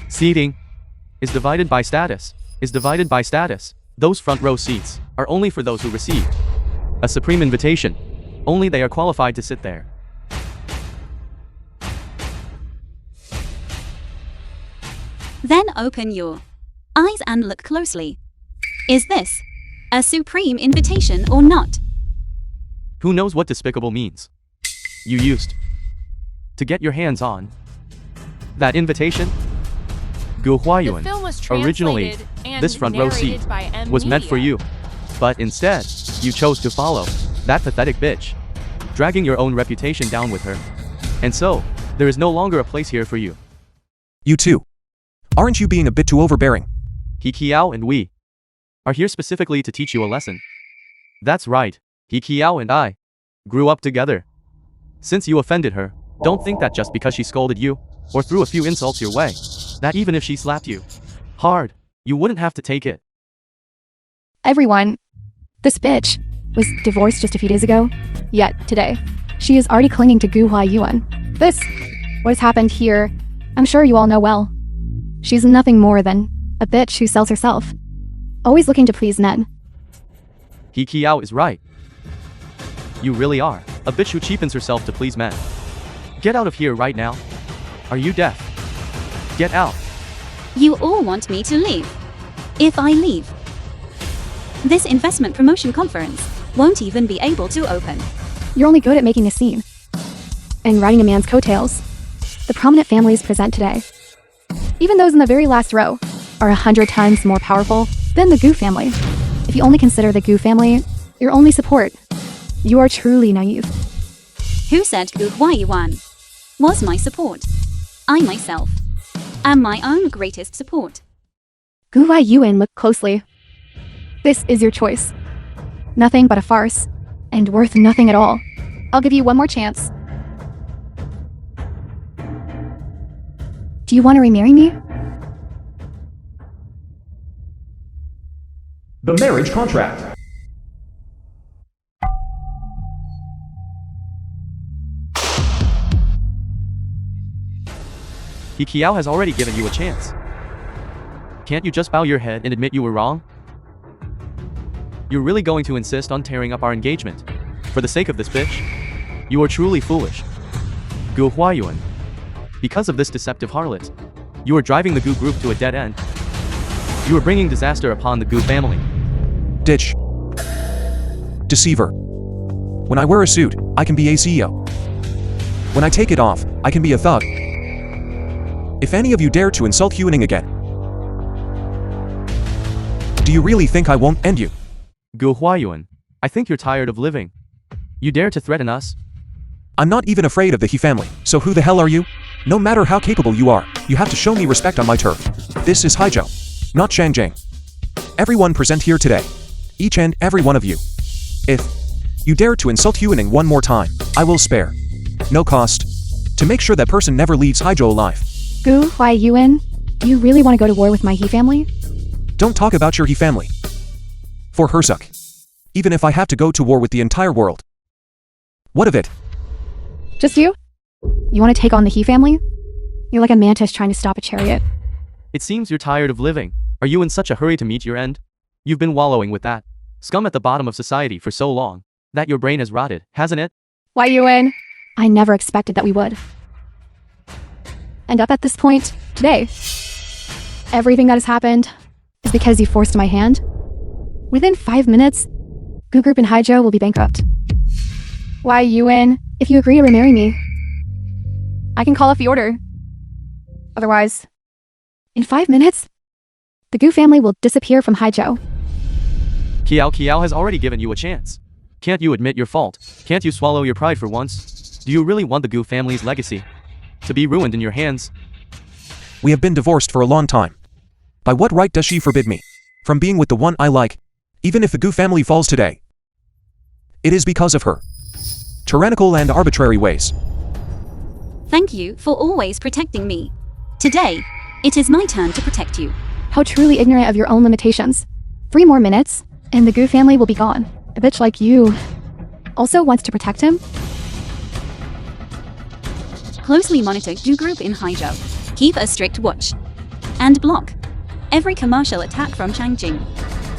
seating is divided by status. Those front row seats are only for those who received a supreme invitation. Only they are qualified to sit there. Then open your eyes and look closely. Is this a supreme invitation or not? Who knows what despicable means? You used to get your hands on that invitation? Gu The Huayuan. film was Originally, translated and this front row narrated seat by was meant for Media. you. But instead, you chose to follow that pathetic bitch, dragging your own reputation down with her. And so, there is no longer a place here for you. You two. Aren't you being a bit too overbearing? He Kiao and we are here specifically to teach you a lesson. That's right, He Kiao and I grew up together. Since you offended her, don't think that just because she scolded you, or threw a few insults your way, that even if she slapped you hard, you wouldn't have to take it. Everyone, this bitch was divorced just a few days ago, yet today, she is already clinging to Gu Hua Yuan. This, what has happened here, I'm sure you all know well. She's nothing more than a bitch who sells herself, always looking to please men. He Kiao is right. You really are a bitch who cheapens herself to please men. Get out of here right now. Are you deaf? Get out. You all want me to leave. If I leave, this investment promotion conference won't even be able to open. You're only good at making a scene and riding a man's coattails. The prominent families present today, even those in the very last row, are 100 times more powerful than the Gu family. If you only consider the Gu family your only support, you are truly naive. Who said Gu Huayuan was my support? I myself am my own greatest support. Gu Hua Yuan, look closely. This is your choice. Nothing but a farce, and worth nothing at all. I'll give you one more chance. Do you want to remarry me? The marriage contract. He Kiao has already given you a chance. Can't you just bow your head and admit you were wrong? You're really going to insist on tearing up our engagement? For the sake of this bitch? You are truly foolish. Gu Huayuan. Because of this deceptive harlot, you are driving the Gu group to a dead end. You are bringing disaster upon the Gu family. Ditch. Deceiver. When I wear a suit, I can be a CEO. When I take it off, I can be a thug. If any of you dare to insult Huaning again, do you really think I won't end you? Gu Huayuan, I think you're tired of living. You dare to threaten us? I'm not even afraid of the He family, so who the hell are you? No matter how capable you are, you have to show me respect on my turf. This is Haizhou, not Shangjiang. Everyone present here today. Each and every one of you. If you dare to insult Huaning one more time, I will spare no cost to make sure that person never leaves Haizhou alive. Gu Huayuan, do you really want to go to war with my He family? Don't talk about your He family. For her sake. Even if I have to go to war with the entire world. What of it? Just you? You want to take on the He family? You're like a mantis trying to stop a chariot. It seems you're tired of living. Are you in such a hurry to meet your end? You've been wallowing with that scum at the bottom of society for so long that your brain has rotted, hasn't it? Huayuan, I never expected that we would end up at this point today. Everything that has happened is because you forced my hand. Within 5 minutes, Gu Group and Haizhou will be bankrupt. Huayuan, if you agree to remarry me, I can call off the order. Otherwise, in 5 minutes, the Gu family will disappear from Haizhou. Kiao has already given you a chance. Can't you admit your fault? Can't you swallow your pride for once? Do you really want the Gu family's legacy to be ruined in your hands? We have been divorced for a long time. By what right does she forbid me from being with the one I like, even if the Gu family falls today? It is because of her tyrannical and arbitrary ways. Thank you for always protecting me. Today, it is my turn to protect you. How truly ignorant of your own limitations. 3 more minutes, and the Gu family will be gone. A bitch like you also wants to protect him? Closely monitor Gu Group in Haizhou. Keep a strict watch. And block every commercial attack from Changjing.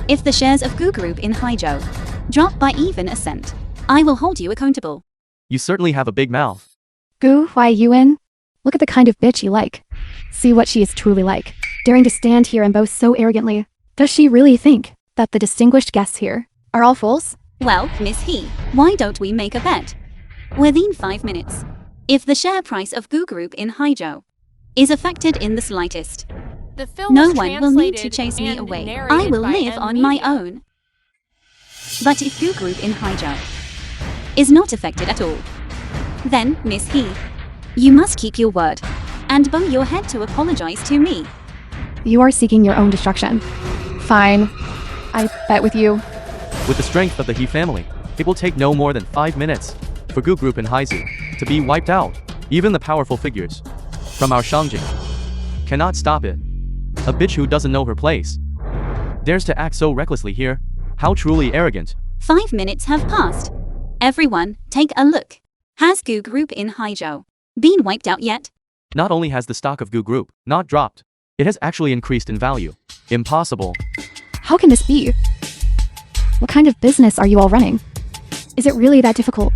If the shares of Gu Group in Haizhou drop by even a cent, I will hold you accountable. You certainly have a big mouth. Gu Huayuan, look at the kind of bitch you like. See what she is truly like. Daring to stand here and boast so arrogantly. Does she really think that the distinguished guests here are all fools? Well, Miss He, why don't we make a bet? Within 5 minutes, if the share price of Gu Group in Haizhou is affected in the slightest, The film no was one will need to translated chase me and away. narrated I will by live M. on my Media. own. But if Gu Group in Haizhou is not affected at all, then, Miss He, you must keep your word and bow your head to apologize to me. You are seeking your own destruction. Fine. I bet with you. With the strength of the He family, it will take no more than 5 minutes for Gu Group and Haizhou to be wiped out. Even the powerful figures from our Shangjing cannot stop it. A bitch who doesn't know her place dares to act so recklessly here. How truly arrogant. 5 minutes have passed. Everyone, take a look. Has Gu Group in Haizhou been wiped out yet? Not only has the stock of Gu Group not dropped, it has actually increased in value. Impossible. How can this be? What kind of business are you all running? Is it really that difficult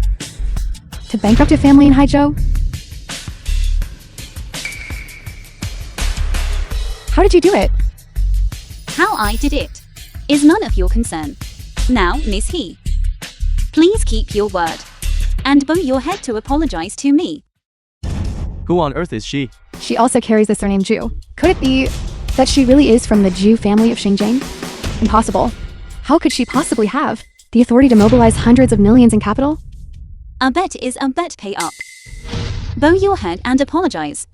to bankrupt a family in Haizhou? How did you do it? How I did it is none of your concern. Now, Miss He, please keep your word and bow your head to apologize to me. Who on earth is she? She also carries the surname Zhu. Could it be that she really is from the Zhu family of Xinjiang? Impossible. How could she possibly have the authority to mobilize hundreds of millions in capital? A bet is a bet, pay up. Bow your head and apologize.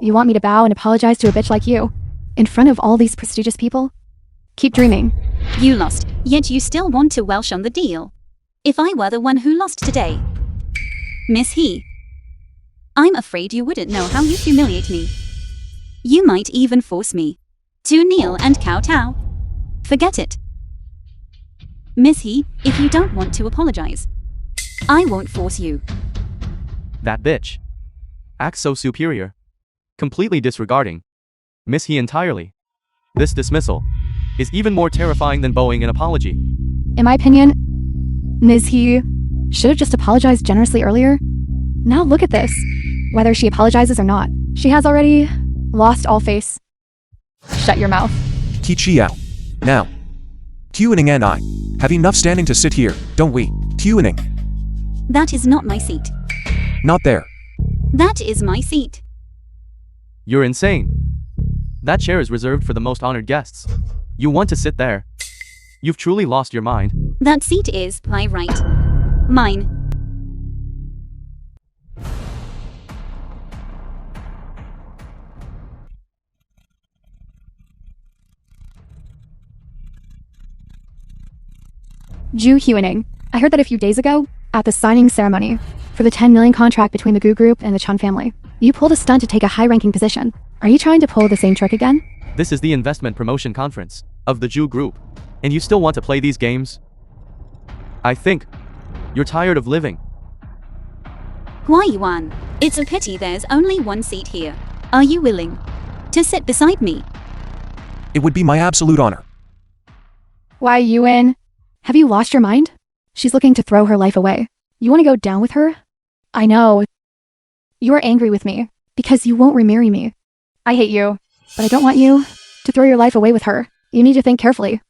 You want me to bow and apologize to a bitch like you in front of all these prestigious people? Keep dreaming. You lost, yet you still want to welsh on the deal. If I were the one who lost today, Miss He, I'm afraid you wouldn't know how you humiliate me. You might even force me to kneel and kowtow. Forget it. Miss He, if you don't want to apologize, I won't force you. That bitch acts so superior, completely disregarding Miss He entirely. This dismissal is even more terrifying than bowing an apology. In my opinion, Ms. He should have just apologized generously earlier. Now look at this. Whether she apologizes or not, she has already lost all face. Shut your mouth. Ki Chiao. Now. Tuning and I have enough standing to sit here, don't we? Tuning. That is not my seat. Not there. That is my seat. You're insane. That chair is reserved for the most honored guests. You want to sit there. You've truly lost your mind. That seat is by right mine. Ju Huining, I heard that a few days ago, at the signing ceremony for the 10 million contract between the Gu Group and the Chun family, you pulled a stunt to take a high-ranking position. Are you trying to pull the same trick again? This is the investment promotion conference of the Jew Group, and you still want to play these games? I think you're tired of living. Huai Yuan, it's a pity there's only one seat here. Are you willing to sit beside me? It would be my absolute honor. Why, Yuan? Have you lost your mind? She's looking to throw her life away. You want to go down with her? I know. You are angry with me because you won't remarry me. I hate you, but I don't want you to throw your life away with her. You need to think carefully.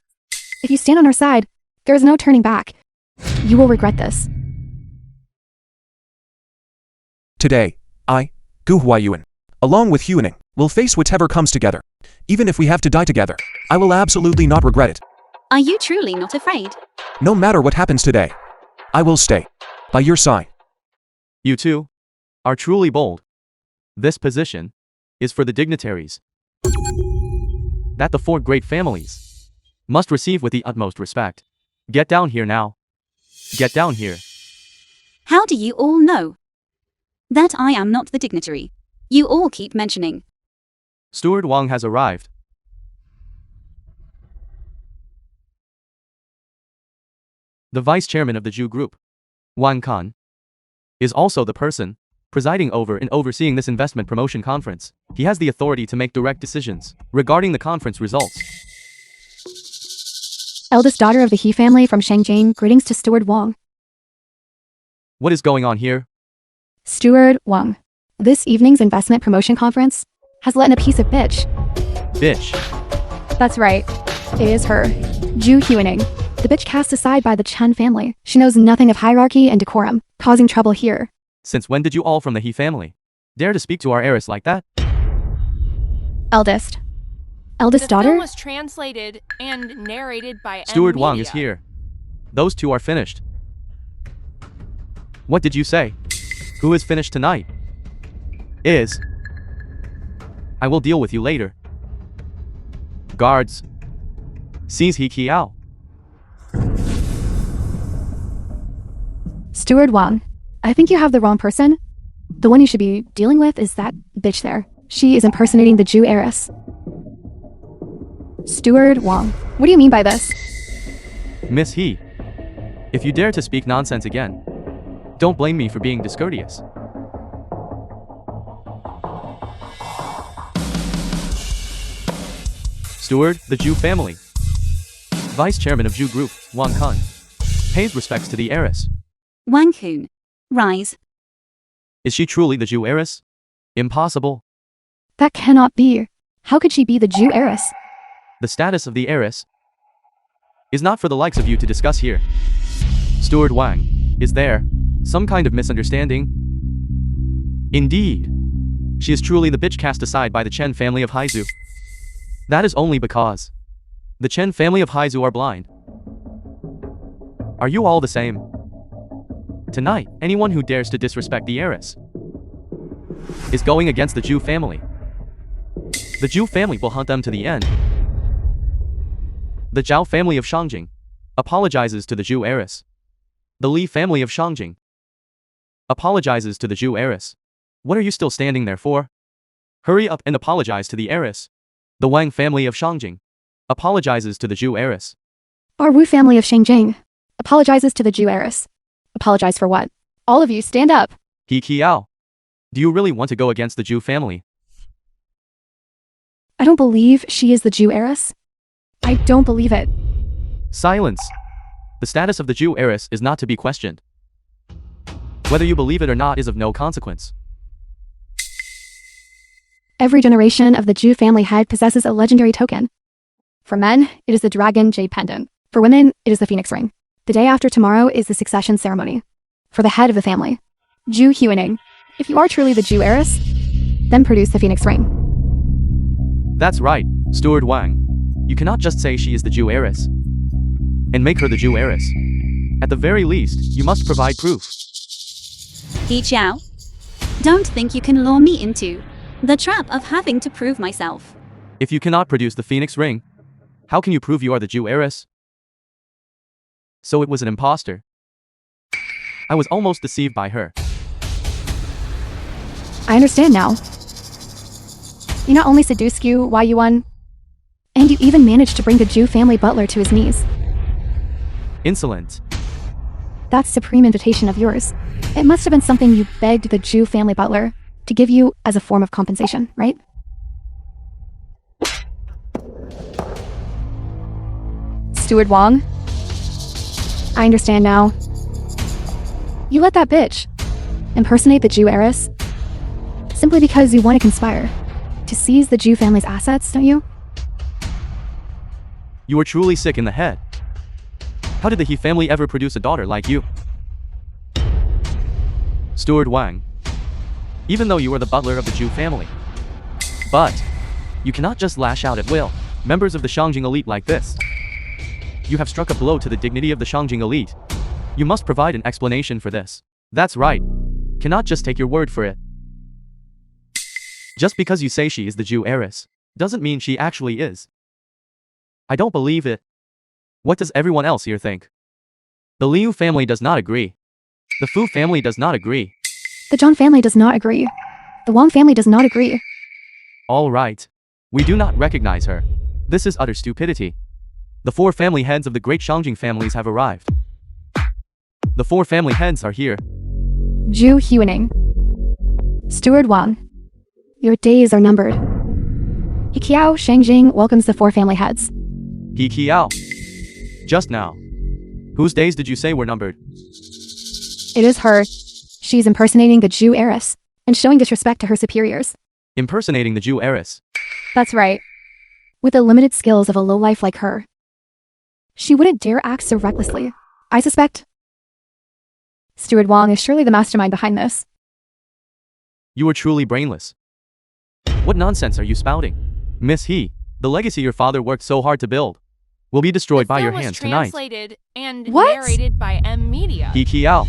If you stand on her side, there is no turning back. You will regret this. Today, I, Gu Huayuan, along with Huining, will face whatever comes together. Even if we have to die together, I will absolutely not regret it. Are you truly not afraid? No matter what happens today, I will stay by your side. You two are truly bold. This position is for the dignitaries that the four great families must receive with the utmost respect. Get down here now. Get down here. How do you all know that I am not the dignitary you all keep mentioning? Steward Wang has arrived. The vice chairman of the Jew Group, Wang Kan, is also the person presiding over and overseeing this investment promotion conference. He has the authority to make direct decisions regarding the conference results. Eldest daughter of the He family from Shenzhen, greetings to Steward Wang. What is going on here? Steward Wang, this evening's investment promotion conference has let in a piece of bitch. Bitch. That's right. It is her. Ju Huining, the bitch cast aside by the Chun family. She knows nothing of hierarchy and decorum, causing trouble here. Since when did you all from the He family dare to speak to our heiress like that? Eldest The daughter? film was translated and narrated by Steward M Wang Media. is here. Those two are finished. What did you say? Who is finished tonight? Is. I will deal with you later. Guards. Seize He Kiao. Steward Wang, I think you have the wrong person. The one you should be dealing with is that bitch there. She is impersonating the Jew heiress. Steward Wang, what do you mean by this? Miss He. If you dare to speak nonsense again, don't blame me for being discourteous. Steward, the Jew family. Vice chairman of Jew Group, Wang Kun, pays respects to the heiress. Wang Kun, rise. Is she truly the Jew heiress? Impossible. That cannot be. How could she be the Jew heiress? The status of the heiress is not for the likes of you to discuss here. Steward Wang, is there some kind of misunderstanding? Indeed. She is truly the bitch cast aside by the Chen family of Haizu. That is only because the Chen family of Haizu are blind. Are you all the same? Tonight, anyone who dares to disrespect the heiress is going against the Jew family. The Jew family will hunt them to the end. The Zhao family of Shangjing apologizes to the Jew heiress. The Li family of Shangjing apologizes to the Jew heiress. What are you still standing there for? Hurry up and apologize to the heiress. The Wang family of Shangjing apologizes to the Jew heiress. Our Wu family of Shenzhen apologizes to the Jew heiress. Apologize for what? All of you, stand up. He Kiao. Do you really want to go against the Jew family? I don't believe she is the Jew heiress. I don't believe it. Silence. The status of the Jew heiress is not to be questioned. Whether you believe it or not is of no consequence. Every generation of the Jew family head possesses a legendary token. For men, it is the dragon jade pendant. For women, it is the phoenix ring. The day after tomorrow is the succession ceremony. For the head of the family, Jew Huening. If you are truly the Jew heiress, then produce the phoenix ring. That's right, Steward Wang. You cannot just say she is the Jew heiress and make her the Jew heiress. At the very least, you must provide proof. He Xiao. Don't think you can lure me into the trap of having to prove myself. If you cannot produce the phoenix ring, how can you prove you are the Jew heiress? So it was an imposter. I was almost deceived by her. I understand now. You not only seduced you, Wai Yuan, and you even managed to bring the Jew family butler to his knees. Insolent. That supreme invitation of yours. It must have been something you begged the Jew family butler to give you as a form of compensation, right? Steward Wang? I understand now. You let that bitch impersonate the Jew heiress simply because you want to conspire to seize the Jew family's assets, don't you? You are truly sick in the head. How did the He family ever produce a daughter like you? Steward Wang. Even though you are the butler of the Jew family. But you cannot just lash out at will. Members of the Shangjing elite like this. You have struck a blow to the dignity of the Shangjing elite. You must provide an explanation for this. That's right. Cannot just take your word for it. Just because you say she is the Jew heiress, doesn't mean she actually is. I don't believe it. What does everyone else here think? The Liu family does not agree. The Fu family does not agree. The Zhang family does not agree. The Wang family does not agree. All right. We do not recognize her. This is utter stupidity. The 4 family heads of the great Shangjing families have arrived. The 4 family heads are here. Zhu Huening. Steward Wang. Your days are numbered. Hikiao Shangjing welcomes the 4 family heads. He Kiao. Just now. Whose days did you say were numbered? It is her. She's impersonating the Jew heiress and showing disrespect to her superiors. Impersonating the Jew heiress. That's right. With the limited skills of a lowlife like her, she wouldn't dare act so recklessly, I suspect. Steward Wang is surely the mastermind behind this. You are truly brainless. What nonsense are you spouting? Miss He, the legacy your father worked so hard to build will be destroyed by your hands tonight. Translated and What? narrated by M Media. He Kiao.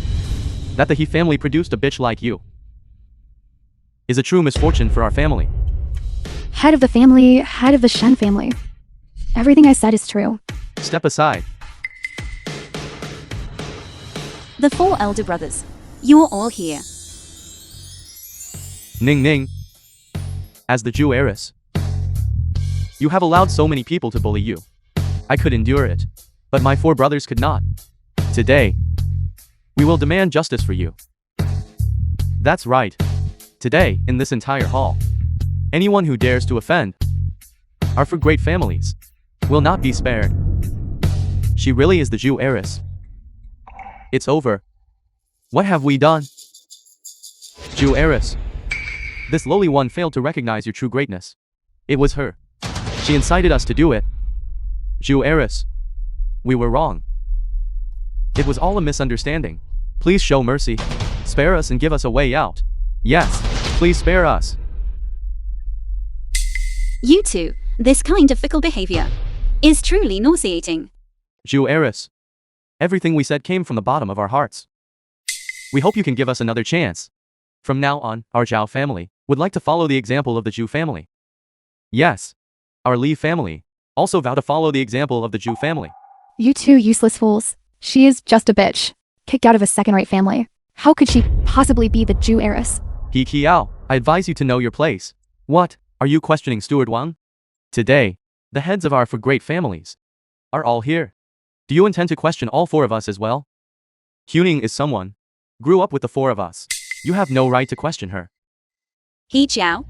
That the He family produced a bitch like you is a true misfortune for our family. Head of the family, head of the Shen family. Everything I said is true. Step aside. The 4 elder brothers. You're all here. Ning Ning. As the Jew heiress, you have allowed so many people to bully you. I could endure it, but my 4 brothers could not. Today, we will demand justice for you. That's right. Today, in this entire hall, anyone who dares to offend our 4 great families will not be spared. She really is the Jew heiress. It's over. What have we done? Jew heiress. This lowly one failed to recognize your true greatness. It was her. She incited us to do it. Jew heiress. We were wrong. It was all a misunderstanding. Please show mercy. Spare us and give us a way out. Yes, please spare us. You two, this kind of fickle behavior is truly nauseating. Jew heiress. Everything we said came from the bottom of our hearts. We hope you can give us another chance. From now on, our Zhao family would like to follow the example of the Jew family. Yes, our Li family also vow to follow the example of the Jew family. You 2 useless fools. She is just a bitch. Kicked out of a second-rate family. How could she possibly be the Jew heiress? He Kiao, I advise you to know your place. What, are you questioning Steward Wang? Today, the heads of our 4 great families are all here. Do you intend to question all 4 of us as well? Huening is someone grew up with the 4 of us. You have no right to question her. He Jiao.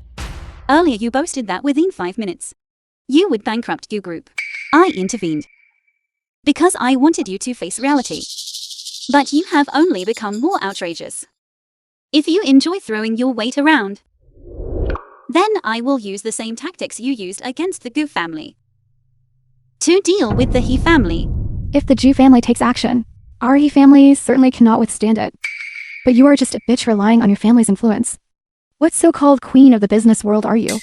Earlier you boasted that within 5 minutes you would bankrupt your group. I intervened because I wanted you to face reality. But you have only become more outrageous. If you enjoy throwing your weight around, then I will use the same tactics you used against the Gu family to deal with the He family. If the Ju family takes action, our He family certainly cannot withstand it. But you are just a bitch relying on your family's influence. What so-called queen of the business world are you?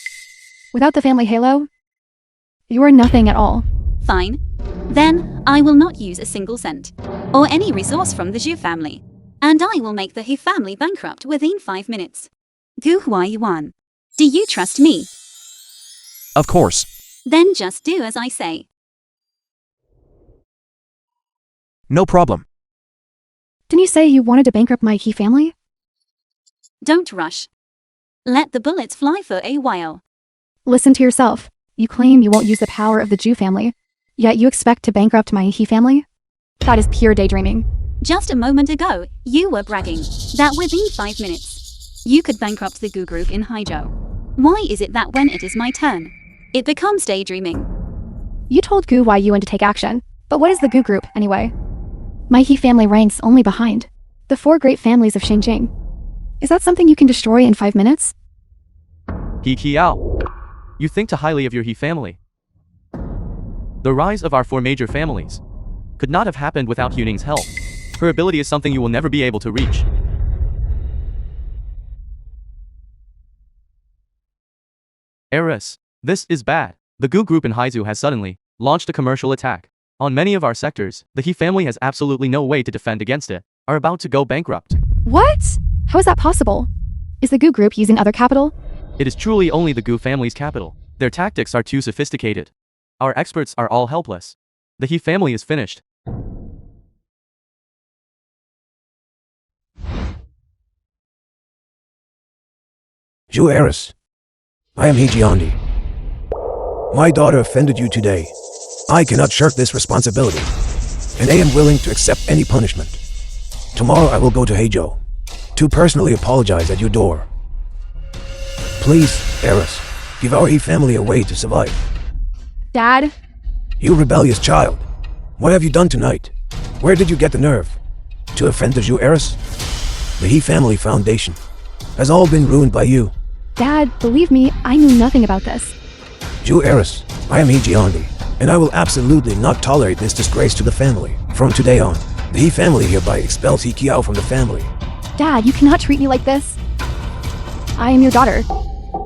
Without the family halo, you are nothing at all. Fine. Then I will not use a single cent or any resource from the Zhu family, and I will make the He family bankrupt within 5 minutes. Gu Huaiyuan, do you trust me? Of course. Then just do as I say. No problem. Didn't you say you wanted to bankrupt my He family? Don't rush. Let the bullets fly for a while. Listen to yourself. You claim you won't use the power of the Ju family, yet you expect to bankrupt my He family? That is pure daydreaming. Just a moment ago, you were bragging that within 5 minutes, you could bankrupt the Gu group in Haizhou. Why is it that when it is my turn, it becomes daydreaming? You told Gu Huaiyuan to take action, but what is the Gu group, anyway? My He family ranks only behind the 4 great families of Xinjiang. Is that something you can destroy in 5 minutes? He Kiao. You think too highly of your He family. The rise of our 4 major families could not have happened without Huning's help. Her ability is something you will never be able to reach. Eris, this is bad. The Gu group in Haizu has suddenly launched a commercial attack on many of our sectors. The He family has absolutely no way to defend against it, are about to go bankrupt. What? How is that possible? Is the Gu group using other capital? It is truly only the Gu family's capital. Their tactics are too sophisticated. Our experts are all helpless. The He family is finished. Zhu Eris, I am He Jiandi. My daughter offended you today. I cannot shirk this responsibility, and I am willing to accept any punishment. Tomorrow I will go to Heizhou to personally apologize at your door. Please, Eris, give our He family a way to survive. Dad? You rebellious child. What have you done tonight? Where did you get the nerve to offend the Zhu Eris? The He family foundation has all been ruined by you. Dad, believe me, I knew nothing about this. Zhu Eris, I am He Jiandi, and I will absolutely not tolerate this disgrace to the family. From today on, the He family hereby expels He Kiao from the family. Dad, you cannot treat me like this. I am your daughter.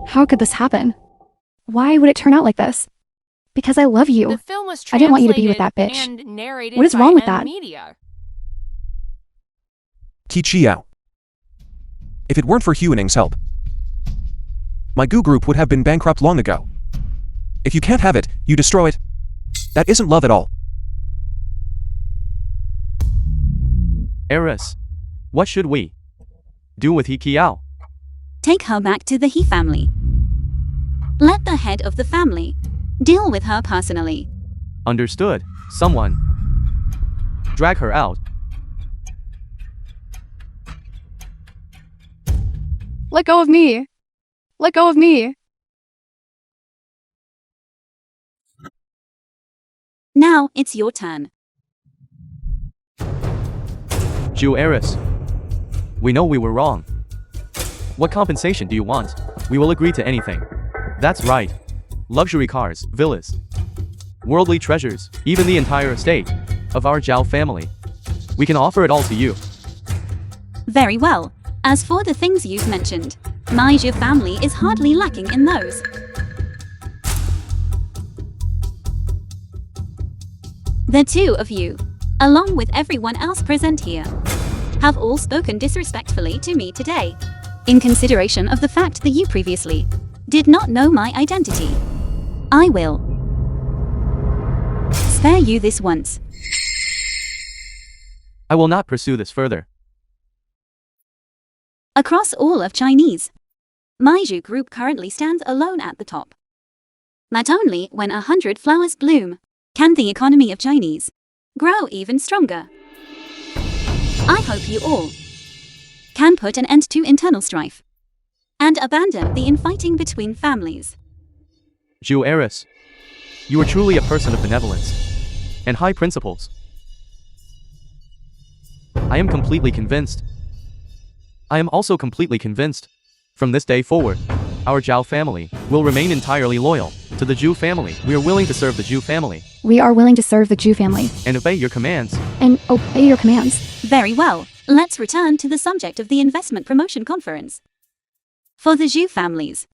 How could this happen? Why would it turn out like this? Because I love you. The film was I didn't want you to be with that bitch. and narrated What is by wrong with M that? Media. Qi Qiao. If it weren't for Huning's help, my Gu group would have been bankrupt long ago. If you can't have it, you destroy it. That isn't love at all. Eris, what should we do with He Kiao? Take her back to the He family. Let the head of the family deal with her personally. Understood. Someone drag her out. Let go of me. Let go of me. Now it's your turn. Zhu Eris, we know we were wrong. What compensation do you want? We will agree to anything. That's right. Luxury cars, villas, worldly treasures, even the entire estate of our Zhao family. We can offer it all to you. Very well. As for the things you've mentioned, my Zhu family is hardly lacking in those. The 2 of you, along with everyone else present here, have all spoken disrespectfully to me today, in consideration of the fact that you previously did not know my identity. I will spare you this once. I will not pursue this further. Across all of Chinese, my Zhu group currently stands alone at the top. Not only when 100 flowers bloom can the economy of Chinese grow even stronger. I hope you all can put an end to internal strife and abandon the infighting between families. Jew heiress, you are truly a person of benevolence and high principles. I am completely convinced. I am also completely convinced. From this day forward, our Zhao family will remain entirely loyal to the Jew family. We are willing to serve the Jew family We are willing to serve the Jew family and obey your commands. and obey your commands. Very well, let's return to the subject of the investment promotion conference. For the Zhu families,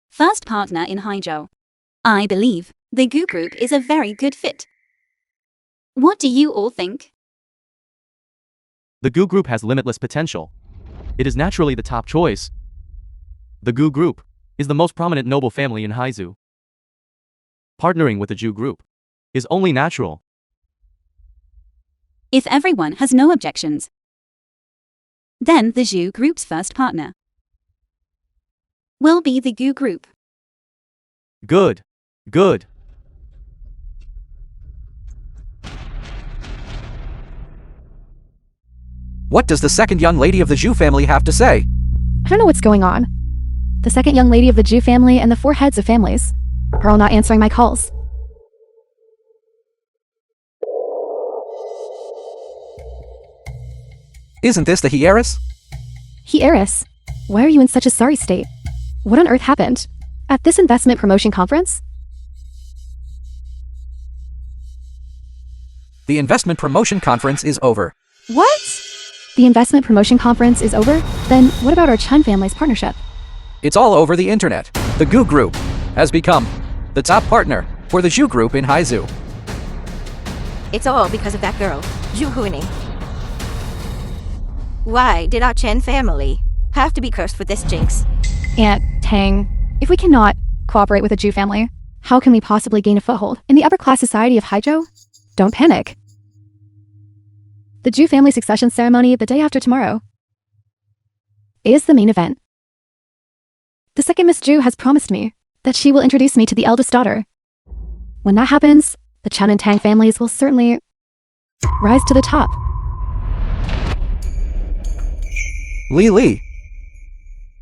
first partner in Haizhou, I believe the Gu Group is a very good fit. What do you all think? The Gu Group has limitless potential. It is naturally the top choice. The Gu Group is the most prominent noble family in Haizu. Partnering with the Jew Group is only natural. If everyone has no objections, then the Zhu Group's first partner will be the Gu Group. Good. Good. What does the second young lady of the Zhu family have to say? I don't know what's going on. The second young lady of the Jew family and the 4 heads of families are all not answering my calls. Isn't this the heiress? Heiress, why are you in such a sorry state? What on earth happened? At this investment promotion conference? The investment promotion conference is over. What? The investment promotion conference is over? Then what about our Chun family's partnership? It's all over the internet. The Gu Group has become the top partner for the Zhu Group in Haizu. It's all because of that girl, Zhu Huining. Why did our Chen family have to be cursed with this jinx? Aunt Tang, if we cannot cooperate with the Jew family, how can we possibly gain a foothold in the upper-class society of Haizhou? Don't panic. The Jew family succession ceremony the day after tomorrow is the main event. The second Miss Zhu has promised me that she will introduce me to the eldest daughter. When that happens, the Chen and Tang families will certainly rise to the top. Li,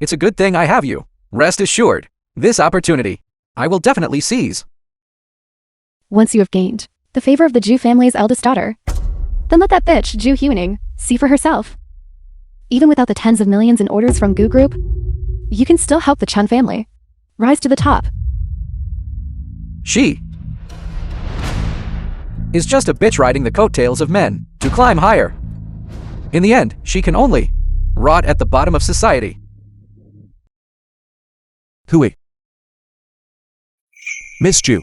it's a good thing I have you. Rest assured, this opportunity I will definitely seize. Once you have gained the favor of the Jew family's eldest daughter, then let that bitch, Zhu Huining, see for herself. Even without the tens of millions in orders from Gu Group, you can still help the Chun family rise to the top. She is just a bitch riding the coattails of men to climb higher. In the end, she can only rot at the bottom of society. Hui. Miss Zhu.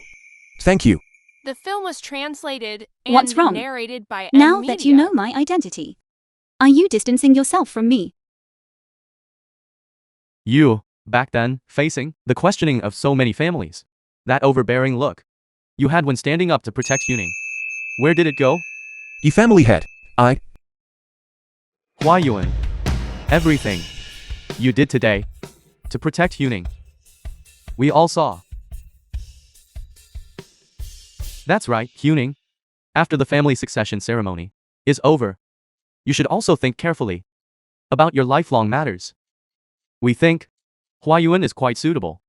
Thank you. The film was translated and What's wrong? narrated by Now M that you know my identity, are you distancing yourself from me? You, back then, facing the questioning of so many families. That overbearing look you had when standing up to protect Huining. Where did it go? You family head. Hua Yuan. Everything you did today to protect Huining. We all saw. That's right, Huining. After the family succession ceremony is over, you should also think carefully about your lifelong matters. We think Hua Yuan is quite suitable.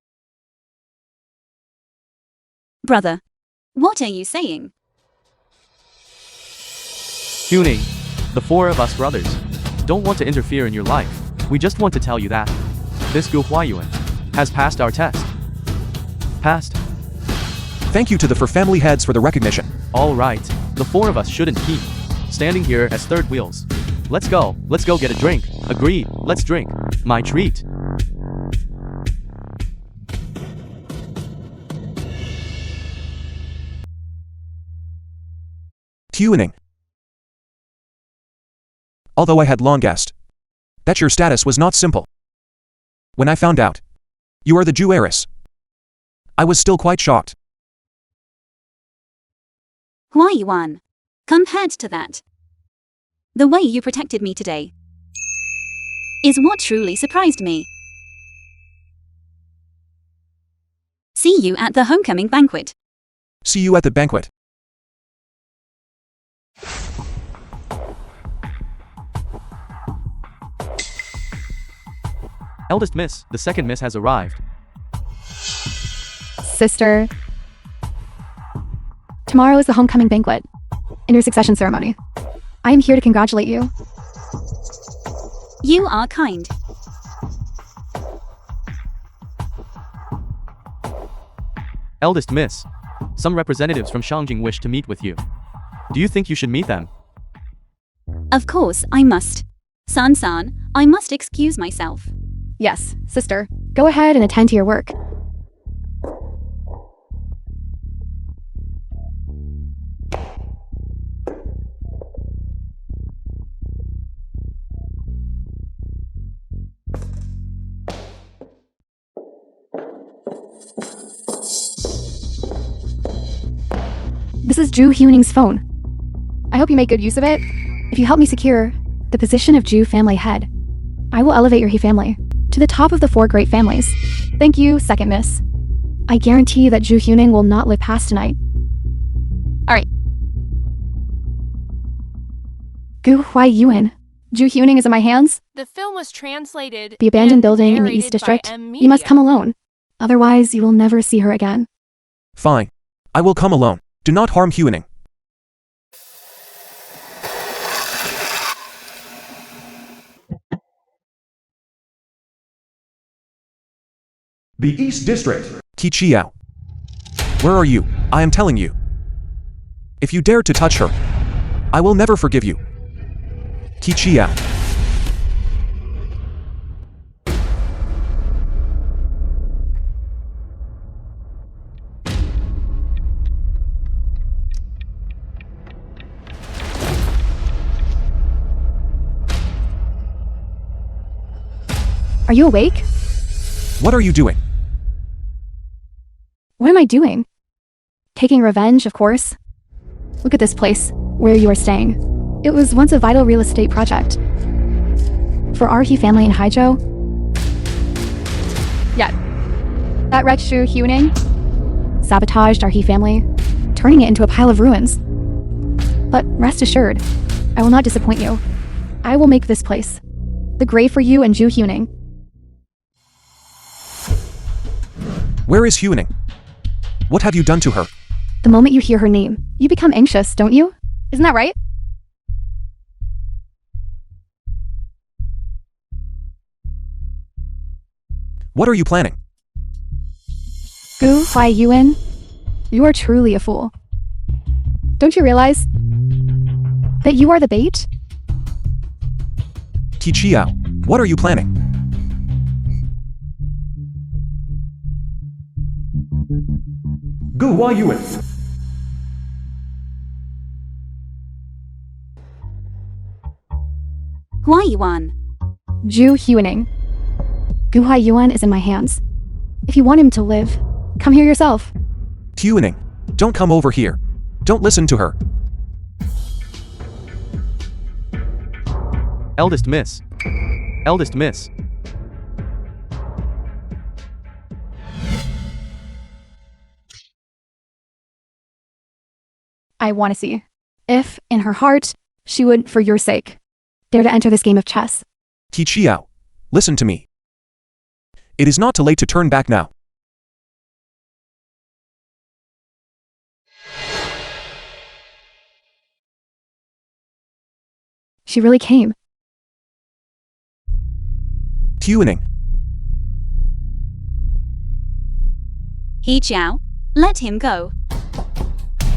Brother, what are you saying? Huining, the 4 of us brothers don't want to interfere in your life. We just want to tell you that this Gu Hua Yuan has passed our test. Passed. Thank you to the 4 family heads for the recognition. All right, the 4 of us shouldn't keep standing here as third wheels. Let's go get a drink. Agreed, let's drink. My treat. Huining. Although I had long guessed that your status was not simple, when I found out you are the Jew heiress, I was still quite shocked. Hua Yuan, compared to that, the way you protected me today is what truly surprised me. See you at the homecoming banquet. See you at the banquet. Eldest miss, the second miss has arrived. Sister. Tomorrow is the homecoming banquet and your succession ceremony. I am here to congratulate you. You are kind. Eldest miss. Some representatives from Songjing wish to meet with you. Do you think you should meet them? Of course, I must. San, I must excuse myself. Yes, sister. Go ahead and attend to your work. This is Ju Huning's phone. I hope you make good use of it. If you help me secure the position of Ju family head, I will elevate your He family to the top of the 4 great families. Thank you, second miss. I guarantee that Ju Huning will not live past tonight. Alright. Gu Huai Yuan. Ju Huning is in my hands. The film was translated. The abandoned and building in the narrated East District. by M. You must Media. come alone. Otherwise, you will never see her again. Fine. I will come alone. Do not harm Huening. The East District. Qi Qiao. Where are you? I am telling you. If you dare to touch her, I will never forgive you. Qi Qiao. Are you awake? What are you doing? What am I doing? Taking revenge, of course. Look at this place, where you are staying. It was once a vital real estate project. For our He family in Haizhou. Yet, that wretch Shu Huning sabotaged our He family, turning it into a pile of ruins. But rest assured, I will not disappoint you. I will make this place the grave for you and Ju Huning. Where is Huening? What have you done to her? The moment you hear her name, you become anxious, don't you? Isn't that right? What are you planning? Gu Huai Yuan, you are truly a fool. Don't you realize that you are the bait? Qi Qiao, what are you planning? Gu Hua Yuan. Hua Yuan. Ju Huning. Gu Huai Yuan is in my hands. If you want him to live, come here yourself. Huening, don't come over here. Don't listen to her. Eldest miss. Eldest miss. I want to see if, in her heart, she would, for your sake, dare to enter this game of chess. Qi Qiao, listen to me. It is not too late to turn back now. She really came. Huening, He Jiao, let him go.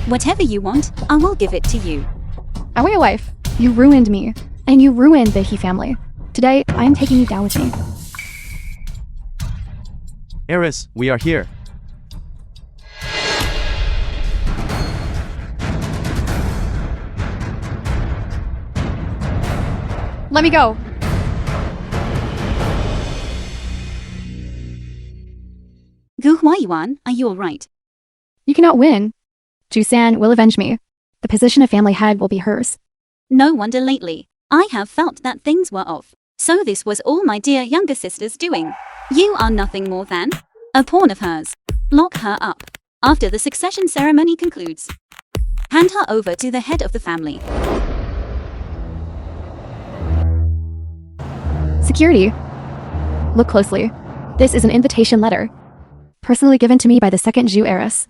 Whatever you want, I will give it to you. I want your wife. You ruined me, and you ruined the He family. Today, I am taking you down with me. Eris, we are here. Let me go. Gu Huayuan, are you alright? You cannot win. Jusan will avenge me. The position of family head will be hers. No wonder lately, I have felt that things were off. So this was all my dear younger sister's doing. You are nothing more than a pawn of hers. Lock her up. After the succession ceremony concludes, hand her over to the head of the family. Security. Look closely. This is an invitation letter, personally given to me by the second Jew heiress.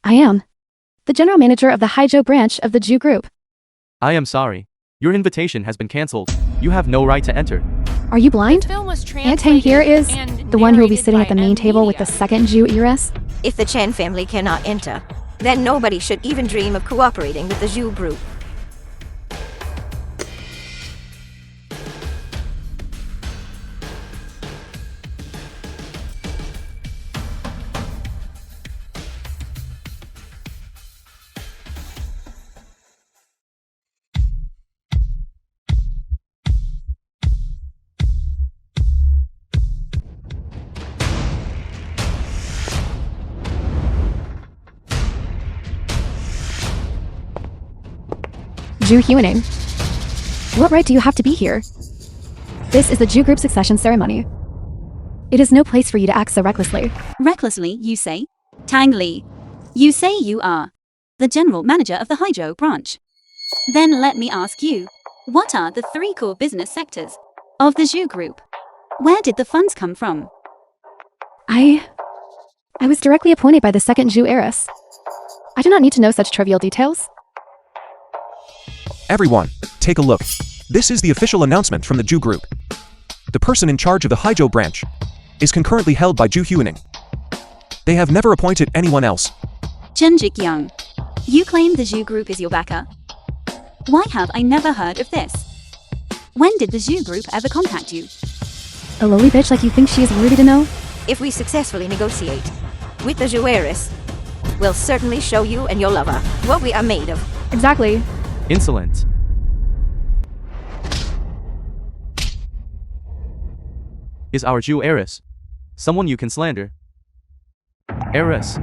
I am the general manager of the Haijo branch of the Jew group. I am sorry. Your invitation has been cancelled. You have no right to enter. Are you blind? Film was Aunt Tang here is and the one who will be narrated sitting by at the main table with the Media. second Jew heiress? If the Chen family cannot enter, then nobody should even dream of cooperating with the Zhu group. Jew Huaning. What right do you have to be here? This is the Jew group succession ceremony. It is no place for you to act so recklessly. Recklessly, you say? Tang Li, you say you are the general manager of the Haijo branch. Then let me ask you, what are the three core business sectors of the Zhu group? Where did the funds come from? I was directly appointed by the second Jew heiress. I do not need to know such trivial details. Everyone, take a look. This is the official announcement from the Jew group. The person in charge of the Haijo branch is concurrently held by Ju Huaning. They have never appointed anyone else. Chen Jikyang, you claim the Zhu group is your backer. Why have I never heard of this? When did the Zhu group ever contact you? A lowly bitch like you think she is worthy to know? If we successfully negotiate with the Zhu heiress, we'll certainly show you and your lover what we are made of. Exactly. Insolent. Is our Jew heiress someone you can slander? Heiress.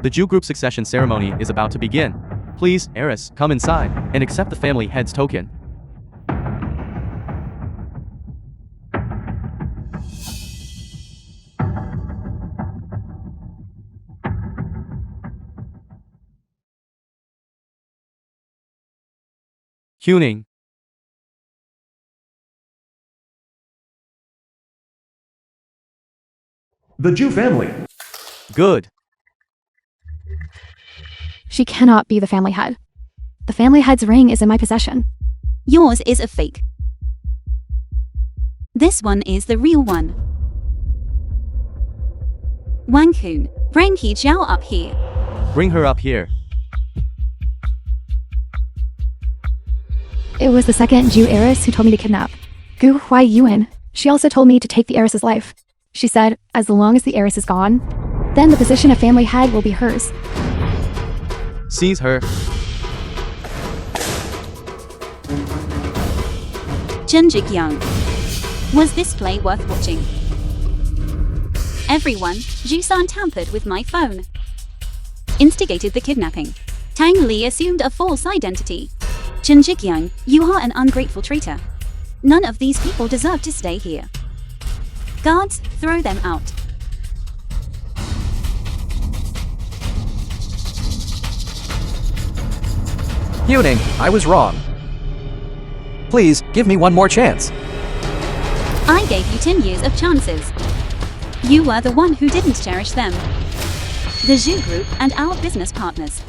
The Jew group succession ceremony is about to begin. Please, heiress, come inside and accept the family head's token. Huaning. The Jew family. Good. She cannot be the family head. The family head's ring is in my possession. Yours is a fake. This one is the real one. Wang Kun, bring He Jiao up here. Bring her up here. It was the second Jew heiress who told me to kidnap Gu Huai Yuan. She also told me to take the heiress's life. She said, as long as the heiress is gone, then the position of family head will be hers. Seize her. Chen Jikyang. Was this play worth watching? Everyone, Jusan tampered with my phone. Instigated the kidnapping. Tang Li assumed a false identity. Chen Jikyang, you are an ungrateful traitor. None of these people deserve to stay here. Guards, throw them out. Huaning, I was wrong. Please, give me one more chance. I gave you 10 years of chances. You were the one who didn't cherish them. The Zhu Group and our business partners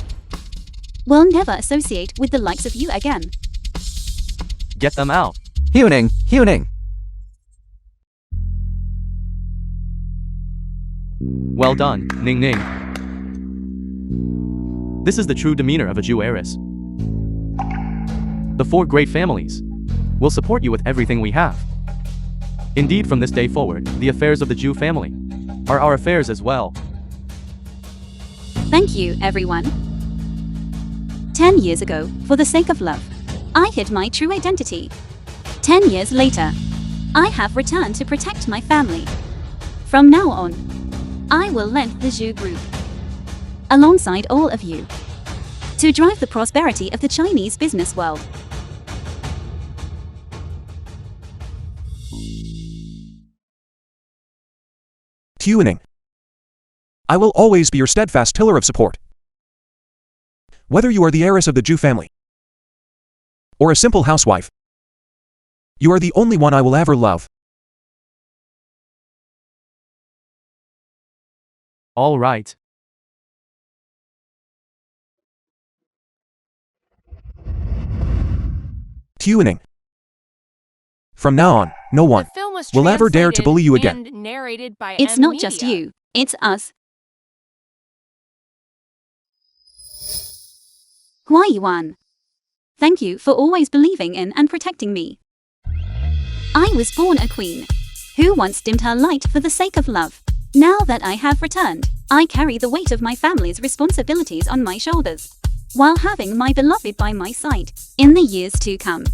will never associate with the likes of you again. Get them out. Huaning, Huaning. Well done, Ning Ning. This is the true demeanor of a Jew heiress. The four great families will support you with everything we have. Indeed, from this day forward, the affairs of the Jew family are our affairs as well. Thank you, everyone. 10 years ago, for the sake of love, I hid my true identity. 10 years later, I have returned to protect my family. From now on, I will lend the Zhu Group, alongside all of you, to drive the prosperity of the Chinese business world. Huaning. I will always be your steadfast pillar of support. Whether you are the heiress of the Jew family or a simple housewife, you are the only one I will ever love. All right. Tuning. From now on, no one The film was will ever dare to bully you again. and narrated by It's M not just Media. you, it's us. Huayuan. Thank you for always believing in and protecting me. I was born a queen, who once dimmed her light for the sake of love. Now that I have returned, I carry the weight of my family's responsibilities on my shoulders, while having my beloved by my side in the years to come.